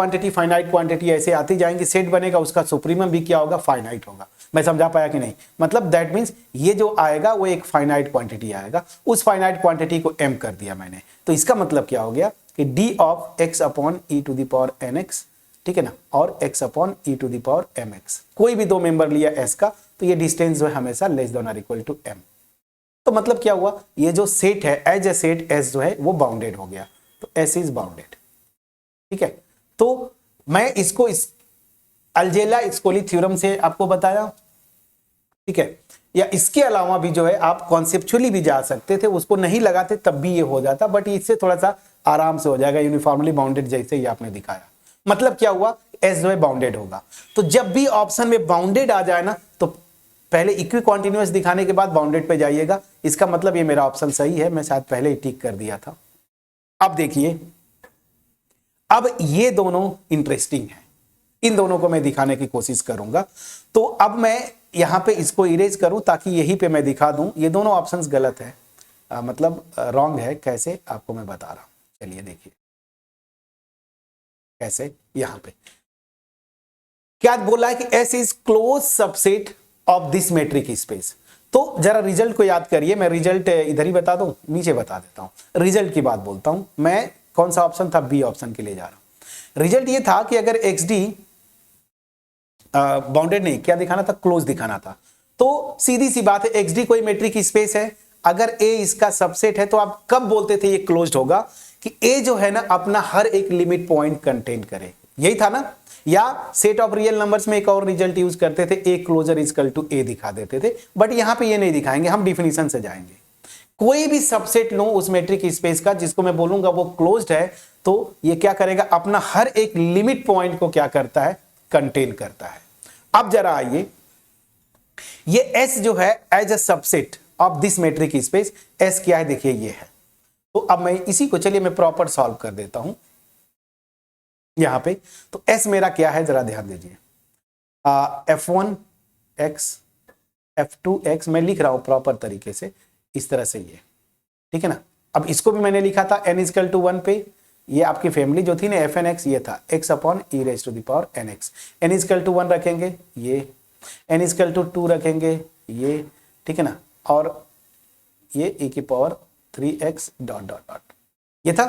S1: क्वांटिटी ऐसे आती जाएंगी, सेट बनेगा, उसका सुप्रीमम भी क्या होगा, फाइनाइट होगा। मैं समझा पाया कि नहीं? मतलब दैट मीन्स ये जो आएगा वो एक फाइनाइट क्वांटिटी आएगा, उस फाइनाइट क्वांटिटी को m कर दिया मैंने। तो इसका मतलब क्या हो गया कि d of x upon e to the power nx, ठीक है ना, और x upon e to the power mx, कोई भी दो मेंबर लिया s का, तो ये डिस्टेंस जो है हमेशा लेस देन और इक्वल टू m। तो मतलब क्या हुआ, ये जो सेट है एज ए सेट s जो है वो बाउंडेड हो गया, तो s इज बाउंडेड, ठीक है। तो मैं इसको इस अल्जेला-स्कोली थ्योरम से आपको बताया, ठीक है, या इसके अलावा भी जो है आप कॉन्सेप्चुअली भी जा सकते थे, उसको नहीं लगाते तब भी ये हो जाता, बट इससे थोड़ा सा आराम से हो जाएगा, यूनिफॉर्मली बाउंडेड जैसे ही आपने दिखाया। मतलब क्या हुआ, एस जो है बाउंडेड होगा। तो जब भी ऑप्शन में बाउंडेड आ जाए ना, तो पहले इक्वी कॉन्टिन्यूअस दिखाने के बाद बाउंडेड पे जाइएगा। इसका मतलब ये मेरा ऑप्शन सही है, मैं शायद पहले ही टिक कर दिया था। अब देखिए, अब ये दोनों इंटरेस्टिंग है, इन दोनों को मैं दिखाने की कोशिश करूंगा। तो अब मैं यहां पे इसको इरेज करूं ताकि यहीं पे मैं दिखा दूं ये दोनों ऑप्शंस गलत है, मतलब रॉन्ग है। कैसे आपको मैं बता रहा हूं, चलिए देखिए कैसे। यहां पे क्या बोला है कि S is closed subset of this metric space. तो जरा रिजल्ट को याद करिए, मैं रिजल्ट इधर ही बता दूं, नीचे बता देता हूं, रिजल्ट की बात बोलता हूं। मैं कौन सा ऑप्शन था, बी ऑप्शन के लिए जा रहा हूं। रिजल्ट ये था कि अगर XD बाउंडेड नहीं, क्या दिखाना था, क्लोज दिखाना था। तो सीधी सी बात है, XD कोई मेट्रिक स्पेस है, अगर A इसका सबसेट है तो आप कब बोलते थे ये क्लोज्ड होगा, कि A जो है ना अपना हर एक लिमिट पॉइंट कंटेन करे, यही था ना। या सेट ऑफ रियल नंबर्स में एक और रिजल्ट यूज करते थे, A closure equal to A दिखा देते थे, बट यहां पे ये नहीं दिखाएंगे, हम डिफिनीशन से जाएंगे। कोई भी सबसेट लो उस मेट्रिक स्पेस का जिसको मैं बोलूंगा वो क्लोज्ड है, तो ये क्या करेगा, अपना हर एक लिमिट पॉइंट को क्या करता है, कंटेन करता है। अब जरा आइए, ये S जो है as a subset of this metric space, S क्या है देखिए ये है। तो अब मैं इसी को, चलिए मैं प्रॉपर सॉल्व कर देता हूं यहां पे। तो S मेरा क्या है जरा ध्यान दीजिए, f1x f2x मैं लिख रहा हूं प्रॉपर तरीके से, इस तरह से ये, ठीक है ना। अब इसको भी मैंने लिखा था n इक्वल टू 1 पे, ये आपकी फैमिली जो थी ना fnx, ये था x upon e raise to the power nx। n equal to 1 रखेंगे ये, n इक्वल टू 2 रखेंगे ये, ठीक है ना, और ये e की power 3x dot dot dot, ये था।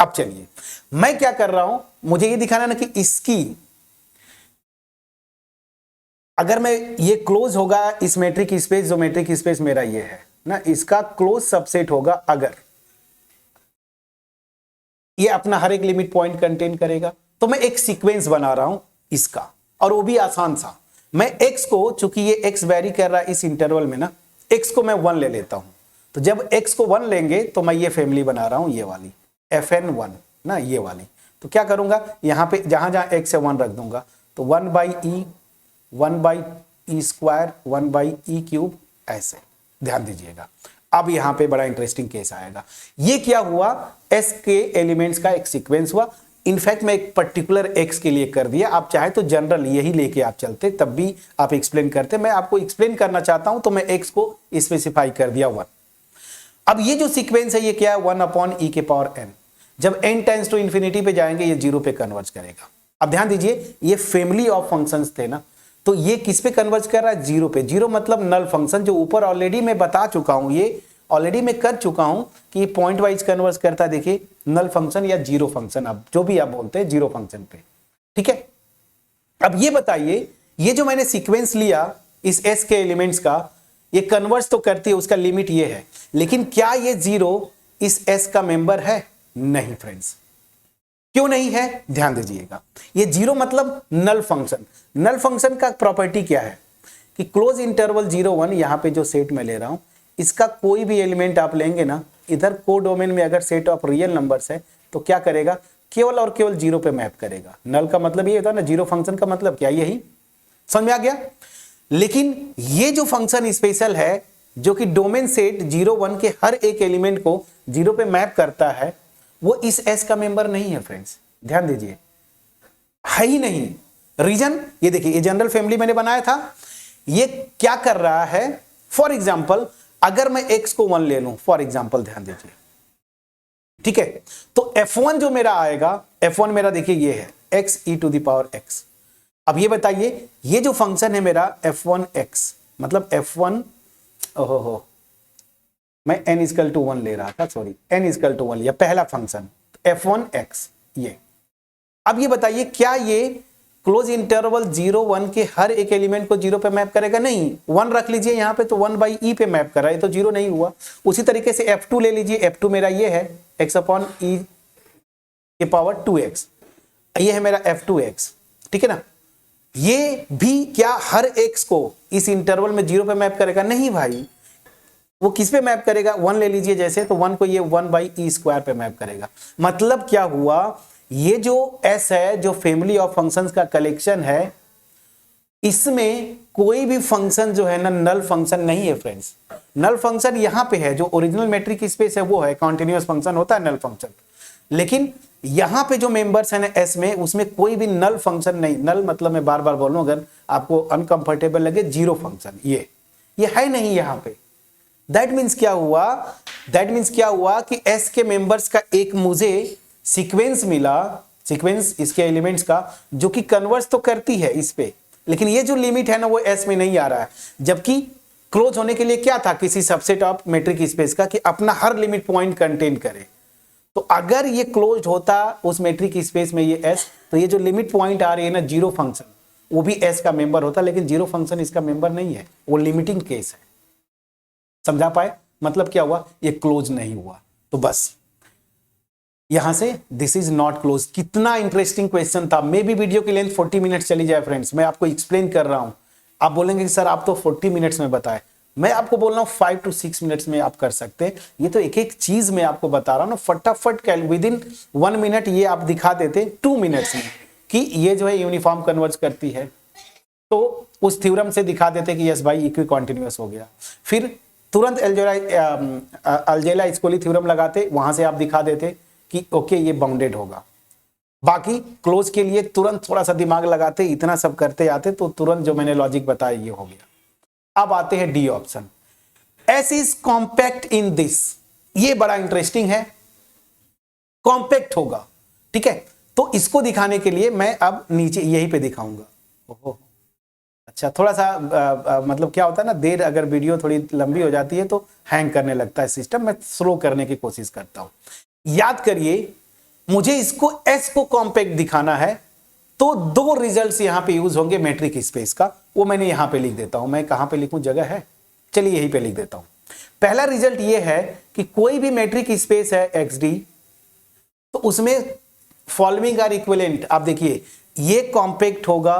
S1: अब चलिए मैं क्या कर रहा हूं, मुझे ये दिखाना ना कि इसकी अगर मैं ये क्लोज होगा इस मेट्रिक स्पेस, जो मेट्रिक स्पेस मेरा ये है ना, इसका क्लोज सबसेट होगा अगर ये अपना हर एक लिमिट पॉइंट कंटेन करेगा। तो मैं एक सीक्वेंस बना रहा हूं इसका, और वो भी आसान सा। मैं x को, चूंकि ये x वेरी कर रहा है इस इंटरवल में ना, x को मैं 1 ले लेता हूं। तो जब x को 1 लेंगे तो मैं ये फैमिली बना रहा हूं, ये वाली fn1 ना, ये वाली। तो क्या करूंगा, यहां पे जहां जहां x से 1 रख दूंगा, तो 1 by E, 1 by E square, 1 by E cube, ऐसे ध्यान दीजिएगा। अब यहां पे बड़ा इंटरेस्टिंग केस आएगा। ये क्या हुआ, S के एलिमेंट्स का एक सीक्वेंस हुआ। इनफैक्ट मैं एक पर्टिकुलर x के लिए कर दिया, आप चाहे तो जनरल यही लेके आप चलते, तब भी आप एक्सप्लेन करते। मैं आपको एक्सप्लेन करना चाहता हूं तो मैं x को स्पेसिफाई कर दिया 1। अब ये जो सीक्वेंस है ये क्या है, 1 अपॉन e के पावर n। जब n टेंड्स टू इंफिनिटी पे जाएंगे ये 0 पे कन्वर्ज करेगा। अब ध्यान दीजिए, ये फैमिली ऑफ फंक्शंस थे ना, तो ये किस पे कन्वर्ज कर रहा है, 0 पे। 0 मतलब नल फंक्शन, जो ऊपर ऑलरेडी मैं बता चुका हूं, ये ऑलरेडी मैं कर चुका हूं कि पॉइंट वाइज कन्वर्ज करता है। देखिए नल फंक्शन या जीरो फंक्शन, आप जो भी आप बोलते हैं, जीरो फंक्शन पे, ठीक है। अब ये बताइए, ये जो मैंने सीक्वेंस लिया इस S के एलिमेंट्स का, ये कन्वर्ज तो करती है, उसका लिमिट ये है, लेकिन क्या ये 0 इस S का मेंबर है? नहीं फ्रेंड्स। क्यों नहीं है, ध्यान दीजिएगा। ये 0 मतलब नल फंक्शन। नल फंक्शन का प्रॉपर्टी क्या है कि क्लोज इंटरवल 0 1, यहां पे जो सेट मैं ले रहा हूं, इसका कोई भी एलिमेंट आप लेंगे ना, इधर को डोमेन में अगर सेट ऑफ रियल नंबर्स है तो क्या करेगा, केवल और केवल 0 पे मैप करेगा। नल का मतलब ये होता है ना, जीरो फंक्शन का मतलब क्या, यही समझ में आ गया। लेकिन ये जो फंक्शन स्पेशल है, जो कि डोमेन सेट 0 1 के हर एक एलिमेंट को 0 पे मैप करता है, वो इस S का मेंबर नहीं है फ्रेंड्स, ध्यान दीजिए, है ही नहीं। रीजन ये देखिए, ये जनरल फैमिली मैंने बनाया था, ये क्या कर रहा है, फॉर एग्जाम्पल अगर मैं x को 1 ले लूं, फॉर एग्जाम्पल ध्यान दीजिए, ठीक है। तो F1 जो मेरा आएगा, F1 मेरा देखिए ये है x e to the power x। अब ये बताइए ये जो फंक्शन है मेरा f1x, मतलब f1, ओहो मैं n इक्वल टू 1 ले रहा था, सॉरी n इक्वल टू 1 लिया, पहला फंक्शन f1x ये। अब ये बताइए क्या ये क्लोज इंटरवल 0 1 के हर एक एलिमेंट को 0 पे मैप करेगा? नहीं, 1 रख लीजिए यहाँ पे तो 1 बाई ई पे मैप कर रहा है, तो 0 नहीं हुआ। उसी तरीके से f2 ले लीजिए, f2 मेरा ये है x अपॉन ई के पावर 2x, ये है मेरा f2x, ठीक है ना। ये भी क्या हर x को इस इंटरवल में 0 पे मैप करेगा? नहीं भाई, वो किस पे मैप करेगा? 1 ले लीजिए जैसे, तो 1 को ये 1 बाई ई स्क्वायर पे मैप करेगा। मतलब क्या हुआ, ये जो S है, जो फैमिली ऑफ फंक्शंस का कलेक्शन है, इसमें कोई भी फंक्शन जो है ना नल फंक्शन नहीं है फ्रेंड्स। नल फंक्शन यहां पे है, जो ओरिजिनल मैट्रिक स्पेस है वो है कॉन्टिन्यूअस फंक्शन होता है नल फंक्शन, लेकिन यहां पे जो मेंबर्स है ना S में, उसमें कोई भी नल फंक्शन नहीं। नल मतलब मैं बार बार बोल रहा हूं, अगर आपको अनकंफर्टेबल लगे, जीरो फंक्शन ये है नहीं यहां पे। दैट मीन्स क्या हुआ कि S के मेंबर्स का एक मुझे सीक्वेंस मिला, सीक्वेंस इसके एलिमेंट्स का, जो कि कन्वर्स तो करती है इस पे, लेकिन ये जो लिमिट है ना वो S में नहीं आ रहा है। जबकि क्लोज होने के लिए क्या था किसी सबसेट ऑफ मैट्रिक स्पेस का, कि अपना हर लिमिट पॉइंट कंटेन करे। तो अगर ये क्लोज होता उस मैट्रिक स्पेस में ये S, तो ये जो लिमिट पॉइंट आ रही है ना जीरो फंक्शन, वो भी S का मेंबर होता, लेकिन जीरो फंक्शन इसका मेंबर नहीं है, वो लिमिटिंग केस है। समझा पाए? मतलब क्या हुआ, ये क्लोज नहीं हुआ। तो बस यहां से दिस इज नॉट क्लोज। कितना इंटरेस्टिंग क्वेश्चन था। मे भी वीडियो की लेंथ 40 मिनट्स चली जाए फ्रेंड्स, मैं आपको एक्सप्लेन कर रहा हूं। आप बोलेंगे कि सर आप तो 40 मिनट्स में बताए, मैं आपको बोल रहा हूं 5 to 6 मिनट्स में आप कर सकते हैं। ये तो एक एक चीज मैं आपको बता रहा हूं ना, फटाफट विद इन 1 मिनट ये आप दिखा देते 2 मिनट्स में कि ये जो है यूनिफॉर्म कन्वर्ज करती है, तो उस थ्योरम से दिखा देते कि यस भाई इक्वी कॉन्टिन्यूअस हो गया। फिर तुरंत अल्जेला स्कोली थ्योरम लगाते, वहां से आप दिखा देते कि ओके ये बाउंडेड होगा। बाकी क्लोज के लिए तुरंत थोड़ा सा दिमाग लगाते, इतना सब करते आते तो तुरंत जो मैंने लॉजिक बताया ये हो गया। अब आते हैं D option, S is compact in this. ये बड़ा इंटरेस्टिंग है, कॉम्पैक्ट होगा, ठीक है। तो इसको दिखाने के लिए मैं अब नीचे यहीं पे दिखाऊंगा। ओहो अच्छा, थोड़ा सा मतलब क्या होता है ना, देर अगर वीडियो थोड़ी लंबी हो जाती है तो हैंग करने लगता है सिस्टम, मैं स्लो करने की कोशिश करता हूं। याद करिए, मुझे इसको S को कॉम्पैक्ट दिखाना है, तो 2 रिजल्ट्स यहां पे यूज होंगे मैट्रिक स्पेस का, वो मैंने यहां पे लिख देता हूं। मैं कहां पे लिखूं, जगह है, चलिए यहीं पे लिख देता हूं। पहला रिजल्ट ये है कि कोई भी मैट्रिक स्पेस है XD, तो उसमें फॉलोइंग आर इक्विवेलेंट। आप देखिए ये कॉम्पैक्ट होगा,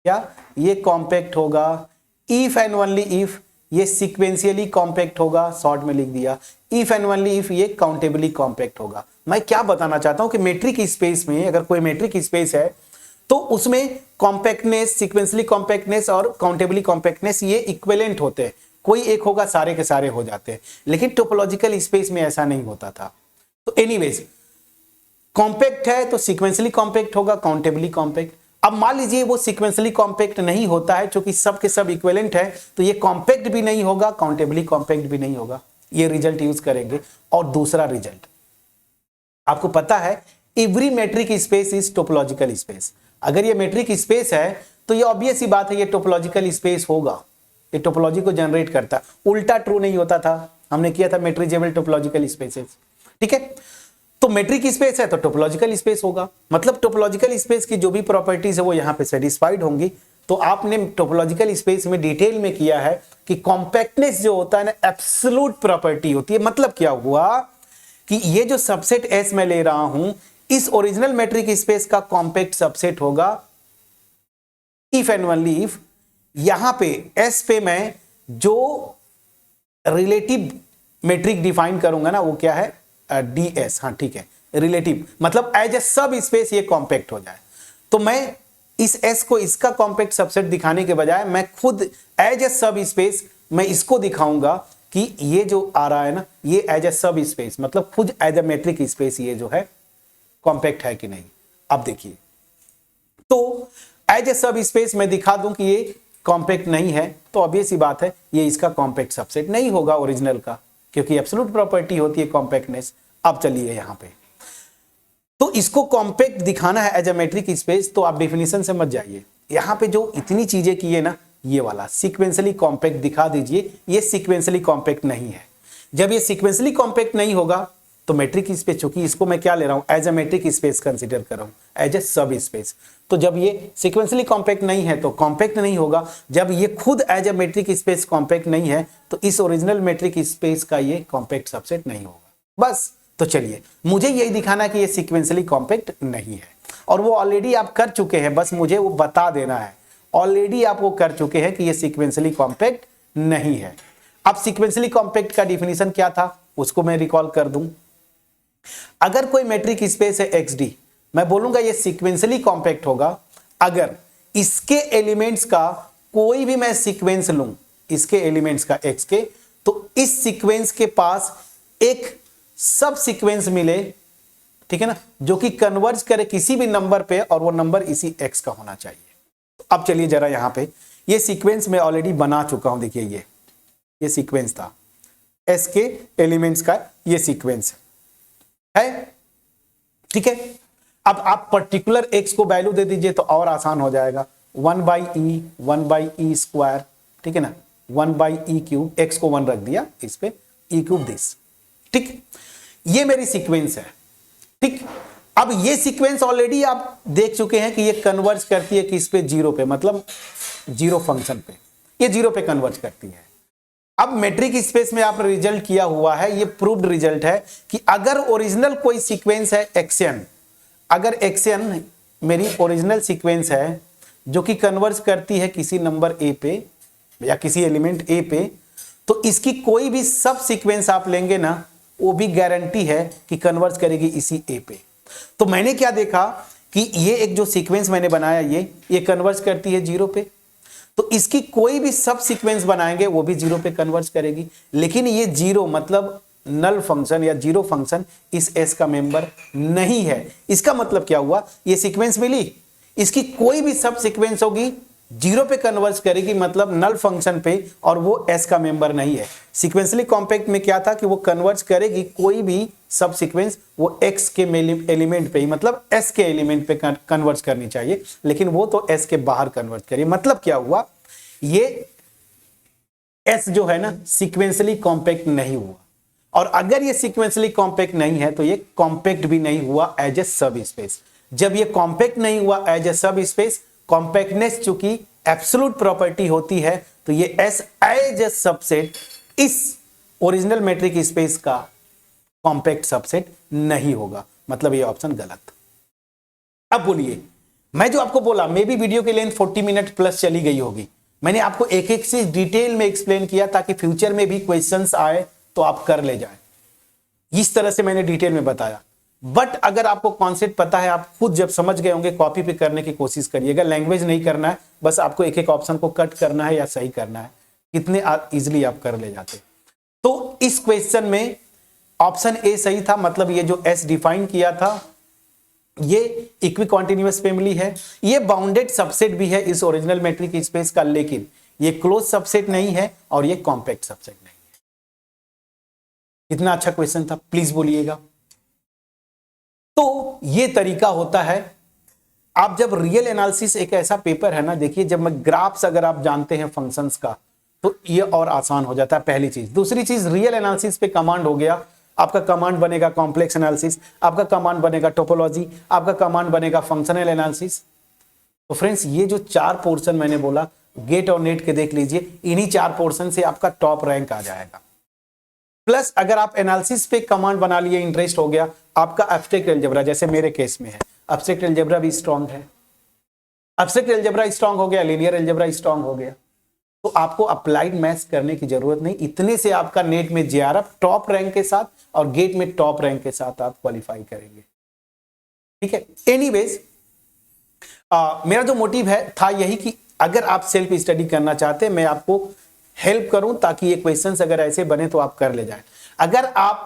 S1: क्या ये कॉम्पैक्ट होगा, इफ एंड ओनली इफ ये सीक्वेंशियली कॉम्पैक्ट होगा, शॉर्ट में लिख दिया, इफ एंड ओनली इफ ये काउंटेबली कॉम्पैक्ट होगा। मैं क्या बताना चाहता हूं कि मैट्रिक स्पेस में अगर कोई मैट्रिक स्पेस है तो उसमें कॉम्पैक्टनेस, सीक्वेंशियली कॉम्पैक्टनेस और काउंटेबली कॉम्पैक्टनेस ये इक्विवेलेंट होते हैं। कोई एक होगा, सारे के सारे हो जाते हैं, लेकिन टोपोलॉजिकल स्पेस में ऐसा नहीं होता था। तो एनीवेज कॉम्पैक्ट है तो सीक्वेंशियली कॉम्पैक्ट होगा, काउंटेबली कॉम्पैक्ट। अब मान लीजिए वो सीक्वेंशियली कॉम्पैक्ट नहीं होता है, क्योंकि सब के सब इक्विवेलेंट है, तो ये कॉम्पैक्ट भी नहीं होगा, काउंटेबली कॉम्पैक्ट भी नहीं होगा। ये रिजल्ट यूज करेंगे। और दूसरा रिजल्ट आपको पता है, every matric space is topological space. अगर ये मैट्रिक स्पेस है तो ये ऑब्वियस ही बात है ये टोपोलॉजिकल स्पेस होगा, ये टोपोलॉजी को जनरेट करता है। उल्टा ट्रू नहीं होता था, हमने किया था मैट्रिजेबल टोपोलॉजिकल स्पेसेस, ठीक है। तो मैट्रिक स्पेस है तो टोपोलॉजिकल स्पेस होगा, मतलब टोपोलॉजिकल स्पेस की जो भी प्रॉपर्टीज है वो यहां पे सेटिस्फाइड होंगी। तो आपने टोपोलॉजिकल स्पेस में डिटेल में किया है कि कॉम्पैक्टनेस जो होता है ना एब्सोल्यूट प्रॉपर्टी होती है। मतलब क्या हुआ कि ये जो सबसेट S मैं ले रहा हूं, इस ओरिजिनल मैट्रिक स्पेस का कॉम्पैक्ट सबसेट होगा इफ एंड ओनली इफ यहां पे S पे मैं जो रिलेटिव मैट्रिक डिफाइन करूंगा ना वो क्या है, DS। हाँ ठीक है, रिलेटिव मतलब एज ए सब स्पेस ये कॉम्पैक्ट हो जाए। तो मैं इस S को इसका कॉम्पैक्ट सबसेट दिखाने के बजाय मैं खुद एज ए सब स्पेस मैं इसको दिखाऊंगा कि ये जो आ रहा है ना ये एज ए सब स्पेस, मतलब खुद एज ए मैट्रिक स्पेस ये जो है कॉम्पैक्ट है कि नहीं। अब देखिए, तो एज ए सब स्पेस मैं दिखा दूं कि ये कॉम्पैक्ट नहीं है, तो ऑब्वियस सी बात है ये इसका कॉम्पैक्ट सबसेट नहीं होगा ओरिजिनल का, क्योंकि एब्सोल्यूट प्रॉपर्टी होती है कॉम्पैक्टनेस। अब चलिए यहां पे, तो इसको कॉम्पैक्ट दिखाना है एज अ मैट्रिक स्पेस, तो आप डेफिनेशन से मत जाइए। यहां पे जो इतनी चीजें की है ना, ये वाला सीक्वेंशियली कॉम्पैक्ट दिखा दीजिए, ये सीक्वेंशियली कॉम्पैक्ट नहीं है। जब ये सीक्वेंशियली कॉम्पैक्ट नहीं होगा तो मैट्रिक स्पेस, चूंकि इसको मैं क्या ले रहा हूं, as a metric space consider कर रहा हूं, एज ए सब स्पेस, तो जब ये सीक्वेंशियली कॉम्पैक्ट नहीं है तो कॉम्पैक्ट नहीं होगा। जब ये खुद as a metric space compact नहीं है तो इस ओरिजिनल मैट्रिक स्पेस का ये कॉम्पैक्ट सबसेट नहीं होगा। बस, तो चलिए मुझे यही दिखाना कि ये सीक्वेंशियली कॉम्पैक्ट नहीं है, और वो ऑलरेडी आप कर चुके हैं, बस मुझे वो बता देना है। ऑलरेडी आप वो कर चुके हैं कि ये सीक्वेंशियली कॉम्पैक्ट नहीं है। अब सीक्वेंशियली कॉम्पैक्ट का डिफिनीशन क्या था उसको मैं रिकॉल कर दूं। अगर कोई मैट्रिक स्पेस है एक्सडी, मैं बोलूंगा ये सीक्वेंशियली कॉम्पैक्ट होगा अगर इसके एलिमेंट्स का कोई भी मैं सीक्वेंस लूं, इसके एलिमेंट्स का एक्स के, तो इस सीक्वेंस के पास एक सब सीक्वेंस मिले, ठीक है ना, जो कि कन्वर्ज करे किसी भी नंबर पे और वो नंबर इसी एक्स का होना चाहिए। अब चलिए जरा यहां पे ये सीक्वेंस मैं ऑलरेडी बना चुका हूं, देखिए ये सीक्वेंस था, एस के एलिमेंट्स का ये सीक्वेंस है, ठीक है। अब आप पर्टिकुलर एक्स को वैल्यू दे दीजिए तो और आसान हो जाएगा, 1/e स्क्वायर, ठीक है ना, 1/e क्यूब, एक्स को 1 रख दिया, इस पे e क्यूब दिस, ठीक। ये मेरी सीक्वेंस है, ठीक। अब ये सीक्वेंस ऑलरेडी आप देख चुके हैं कि ये कन्वर्ज करती है किस पे, जीरो पे, मतलब जीरो फंक्शन पे, ये जीरो पे कन्वर्ज करती है। अब मैट्रिक स्पेस में आपने रिजल्ट किया हुआ है, ये प्रूव्ड रिजल्ट है कि अगर ओरिजिनल कोई सीक्वेंस है एक्सएन, अगर एक्सएन मेरी ओरिजिनल सीक्वेंस है जो कि कन्वर्ज करती है किसी नंबर ए पे या किसी एलिमेंट ए पे, तो इसकी कोई भी सब सीक्वेंस आप लेंगे ना, वो भी गारंटी है कि कन्वर्ज करेगी इसी ए पे। तो मैंने क्या देखा कि ये एक जो सीक्वेंस मैंने बनाया ये कन्वर्ज करती है जीरो पे, तो इसकी कोई भी सब सीक्वेंस बनाएंगे वो भी जीरो पे कन्वर्ज करेगी। लेकिन ये जीरो मतलब नल फंक्शन या जीरो फंक्शन इस एस का मेंबर नहीं है। इसका मतलब क्या हुआ, ये सीक्वेंस मिली, इसकी कोई भी सब सीक्वेंस होगी जीरो पे कन्वर्ज करेगी, मतलब नल फंक्शन पे, और वो एस का मेंबर नहीं है। सीक्वेंशियली कॉम्पैक्ट में क्या था कि वो कन्वर्ज करेगी कोई भी सब सीक्वेंस, वो एक्स के एलिमेंट पे ही, मतलब एस के एलिमेंट पे कन्वर्ज करनी चाहिए, लेकिन वो तो एस के बाहर कन्वर्ज करिए। मतलब क्या हुआ, ये एस जो है ना सीक्वेंशियली कॉम्पैक्ट नहीं हुआ, और अगर ये सीक्वेंशियली कॉम्पैक्ट नहीं है तो ये कॉम्पैक्ट भी नहीं हुआ एज ए सब स्पेस। जब ये कॉम्पैक्ट नहीं हुआ एज ए सब स्पेस, कॉम्पैक्टनेस चूंकि एब्सोल्यूट प्रॉपर्टी होती है, तो ये एस एज ए सबसेट इस ओरिजिनल मैट्रिक स्पेस का कॉम्पैक्ट सबसेट नहीं होगा, मतलब ये ऑप्शन गलत। अब बोलिए, मैं जो आपको बोला, मे बी वीडियो की लेंथ 40 मिनट प्लस चली गई होगी, मैंने आपको एक एक चीज डिटेल में एक्सप्लेन किया ताकि फ्यूचर में भी क्वेश्चंस आए तो आप कर ले जाएं। इस तरह से मैंने डिटेल में बताया। बट अगर आपको कॉन्सेप्ट पता है, आप खुद जब समझ गए होंगे, कॉपी पे करने की कोशिश करिएगा। लैंग्वेज नहीं करना है, बस आपको एक एक ऑप्शन को कट करना है या सही करना है, कितने इजिली आप कर ले जाते। तो इस क्वेश्चन में ऑप्शन ए सही था, मतलब ये जो एस डिफाइन किया था ये इक्वी कॉन्टिन्यूअस फैमिली है, ये बाउंडेड सबसेट भी है इस ओरिजिनल मैट्रिक स्पेस का, लेकिन ये क्लोज सबसेट नहीं है और ये कॉम्पैक्ट सबसेट नहीं है। कितना अच्छा क्वेश्चन था, प्लीज बोलिएगा। तो ये तरीका होता है। आप जब रियल एनालिसिस, एक ऐसा पेपर है ना, देखिए जब मैं ग्राफ्स अगर आप जानते हैं फंक्शंस का तो ये और आसान हो जाता है, पहली चीज। दूसरी चीज, रियल एनालिसिस पे कमांड हो गया, आपका कमांड बनेगा कॉम्प्लेक्स एनालिसिस, आपका कमांड बनेगा टोपोलॉजी, आपका कमांड बनेगा फंक्शनल एनालिसिस। तो फ्रेंड्स, ये जो 4 पोर्शन मैंने बोला, गेट और नेट के देख लीजिए, इन्हीं 4 पोर्शन से आपका टॉप रैंक आ जाएगा। प्लस अगर आप एनालिसिस पे कमांड बना लिए, इंटरेस्ट हो गया, आपका एब्स्ट्रैक्ट अलजेब्रा, जैसे मेरे केस में है, एब्स्ट्रैक्ट अलजेब्रा भी स्ट्रांग है, एब्स्ट्रैक्ट अलजेब्रा स्ट्रांग हो गया, लीनियर अलजेब्रा स्ट्रांग हो गया, तो आपको अप्लाइड मैथ्स करने की जरूरत नहीं। इतने से आपका नेट में जेआरएफ टॉप रैंक के साथ और गेट में टॉप रैंक के साथ आप क्वालिफाई करेंगे, ठीक है। एनीवेज, मेरा जो मोटिव है था यही कि अगर आप सेल्फ स्टडी करना चाहते हैं, मैं आपको हेल्प करूं ताकि ये क्वेश्चंस अगर ऐसे बने तो आप कर ले जाएं। अगर आप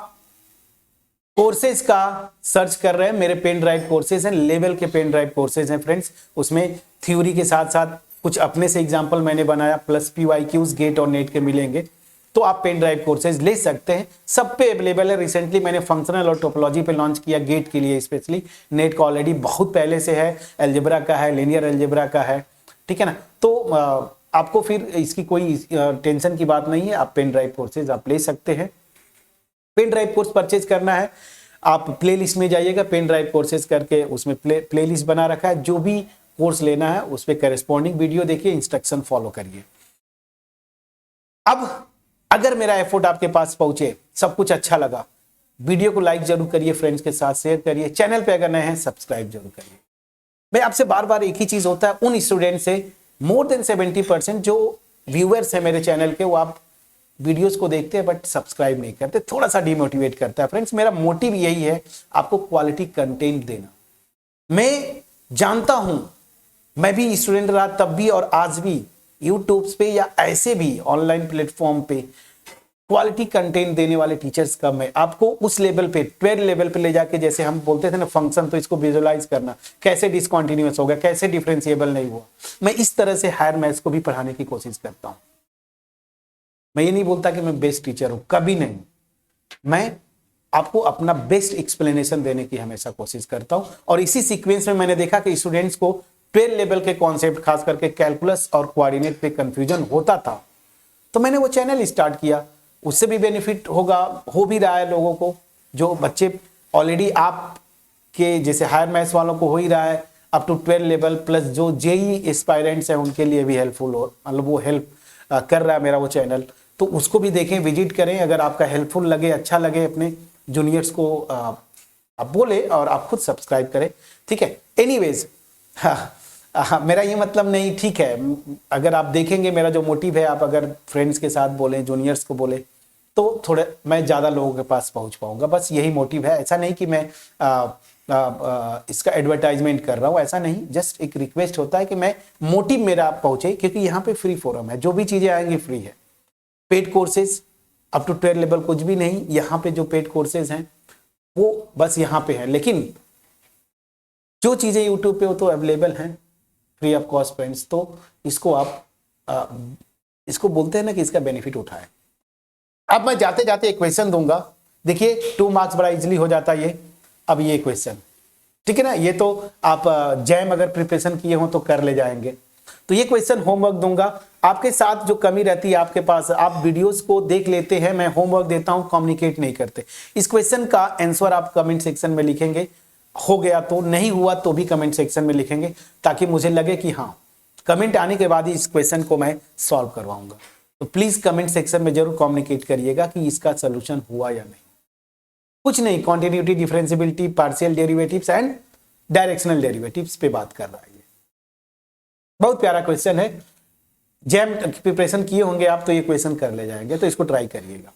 S1: कोर्सेज का सर्च कर रहे हैं, मेरे पेन ड्राइव कोर्सेज हैं, लेवल के पेन ड्राइव कोर्सेज हैं फ्रेंड्स, उसमें थ्योरी के साथ साथ कुछ अपने से एग्जांपल मैंने बनाया, प्लस PYQs गेट और नेट के मिलेंगे। तो आप पेन ड्राइव कोर्सेज ले सकते हैं, सब पे अवेलेबल है। रिसेंटली मैंने फंक्शनल और टोपोलॉजी पे लॉन्च किया, गेट के लिए स्पेशली। नेट का ऑलरेडी बहुत पहले से है, अलजेब्रा का है, लीनियर अलजेब्रा का है, ठीक है ना। तो आपको फिर इसकी कोई टेंशन की बात नहीं है, आप पेन ड्राइव कोर्सेज आप ले सकते हैं। पेन ड्राइव कोर्स परचेज करना है, आप प्लेलिस्ट में जाइएगा, पेन ड्राइव कोर्सेज करके उसमें प्लेलिस्ट बना रखा है। जो भी कोर्स लेना है उस पर करेस्पॉन्डिंग वीडियो देखिए, इंस्ट्रक्शन फॉलो करिए। अब अगर मेरा एफर्ट आपके पास पहुंचे, सब कुछ अच्छा लगा, वीडियो को लाइक जरूर करिए, फ्रेंड्स के साथ शेयर करिए, चैनल पे अगर नए हैं सब्सक्राइब जरूर करिए। मैं आपसे बार बार एक ही चीज होता है, उन स्टूडेंट से मोर देन 70% जो व्यूअर्स है मेरे चैनल के, वो आप वीडियोस को देखते हैं बट सब्सक्राइब नहीं करते, थोड़ा सा डिमोटिवेट करता है। फ्रेंड्स, मेरा मोटिव यही है, आपको क्वालिटी कंटेंट देना। मैं जानता हूं, मैं भी स्टूडेंट रहा तब भी और आज भी, यूट्यूब पे या ऐसे भी ऑनलाइन प्लेटफॉर्म पे क्वालिटी कंटेंट देने वाले टीचर्स कम है। आपको उस लेवल पे, 12 लेवल पे ले जाके, जैसे हम बोलते थे ना फंक्शन, तो इसको विजुअलाइज करना, कैसे डिसकंटिन्यूअस हो गया, कैसे डिफरेंशिएबल नहीं हुआ, मैं इस तरह से हायर मैथ्स को भी पढ़ाने की कोशिश करता हूं। मैं ये नहीं बोलता कि मैं बेस्ट टीचर हूं, कभी नहीं। मैं आपको अपना बेस्ट एक्सप्लेनेशन देने की हमेशा कोशिश करता हूं। और इसी सीक्वेंस में मैंने देखा कि स्टूडेंट्स को 12 लेवल के कॉन्सेप्ट, खास करके कैलकुलस और कोऑर्डिनेट पे कंफ्यूजन होता था, तो मैंने वो चैनल स्टार्ट किया। उससे भी बेनिफिट होगा, हो भी रहा है लोगों को। जो बच्चे ऑलरेडी आपके जैसे हायर मैथ्स वालों को हो ही रहा है अप टू 12 लेवल, प्लस जो जेई एस्पायरेंट्स हैं उनके लिए भी हेल्पफुल हो, मतलब वो हेल्प कर रहा है मेरा वो चैनल। तो उसको भी देखें, विजिट करें। अगर आपका हेल्पफुल लगे, अच्छा लगे, अपने जूनियर्स को आप बोले और आप खुद सब्सक्राइब करें, ठीक है। एनीवेज, मेरा ये मतलब नहीं, ठीक है, अगर आप देखेंगे मेरा जो मोटिव है, आप अगर फ्रेंड्स के साथ बोले, जूनियर्स को बोले, तो थोड़े मैं ज़्यादा लोगों के पास पहुंच पाऊंगा, बस यही मोटिव है। ऐसा नहीं कि मैं इसका एडवर्टाइजमेंट कर रहा हूँ, ऐसा नहीं, जस्ट एक रिक्वेस्ट होता है कि मैं मोटिव मेरा पहुंचे, क्योंकि यहाँ पे फ्री फोरम है, जो भी चीज़ें आएंगी फ्री है। Paid courses up to 12 level कुछ भी नहीं, यहाँ पे जो पेड कोर्सेज हैं वो बस यहाँ पे हैं, लेकिन जो चीज़ें यूट्यूब पे वो तो अवेलेबल हैं फ्री ऑफ कॉस्ट फ्रेंड्स। तो इसको आप इसको बोलते हैं ना कि इसका बेनिफिट उठाएं। अब मैं जाते जाते एक क्वेश्चन दूंगा, देखिए 2 मार्क्स बड़ा इजीली हो जाता है ये। अब ये क्वेश्चन, ठीक है ना, ये तो आप जैम अगर प्रिपरेशन किए हो तो कर ले जाएंगे। तो ये क्वेश्चन होमवर्क दूंगा। आपके साथ जो कमी रहती है आपके पास, आप वीडियोस को देख लेते हैं, मैं होमवर्क देता हूं, कम्युनिकेट नहीं करते। इस क्वेश्चन का आंसर आप कमेंट सेक्शन में लिखेंगे, हो गया तो, नहीं हुआ तो भी कमेंट सेक्शन में लिखेंगे, ताकि मुझे लगे कि हाँ, कमेंट आने के बाद ही इस क्वेश्चन को मैं सॉल्व करवाऊंगा। तो प्लीज कमेंट सेक्शन में जरूर कम्युनिकेट करिएगा कि इसका सोल्यूशन हुआ या नहीं। कुछ नहीं, continuity, differentiability, partial derivatives and directional derivatives पे बात कर रहा है। बहुत प्यारा क्वेश्चन है, जैम प्रिपरेशन किए होंगे आप तो ये क्वेश्चन कर ले जाएंगे, तो इसको ट्राई करिएगा।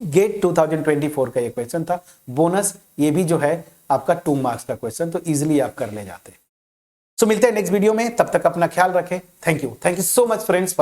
S1: गेट 2024 का ये क्वेश्चन था, बोनस ये भी जो है आपका 2 मार्क्स का क्वेश्चन, तो इजीली आप कर ले जाते। सो मिलते हैं नेक्स्ट वीडियो में, तब तक अपना ख्याल रखें। Thank you so much friends.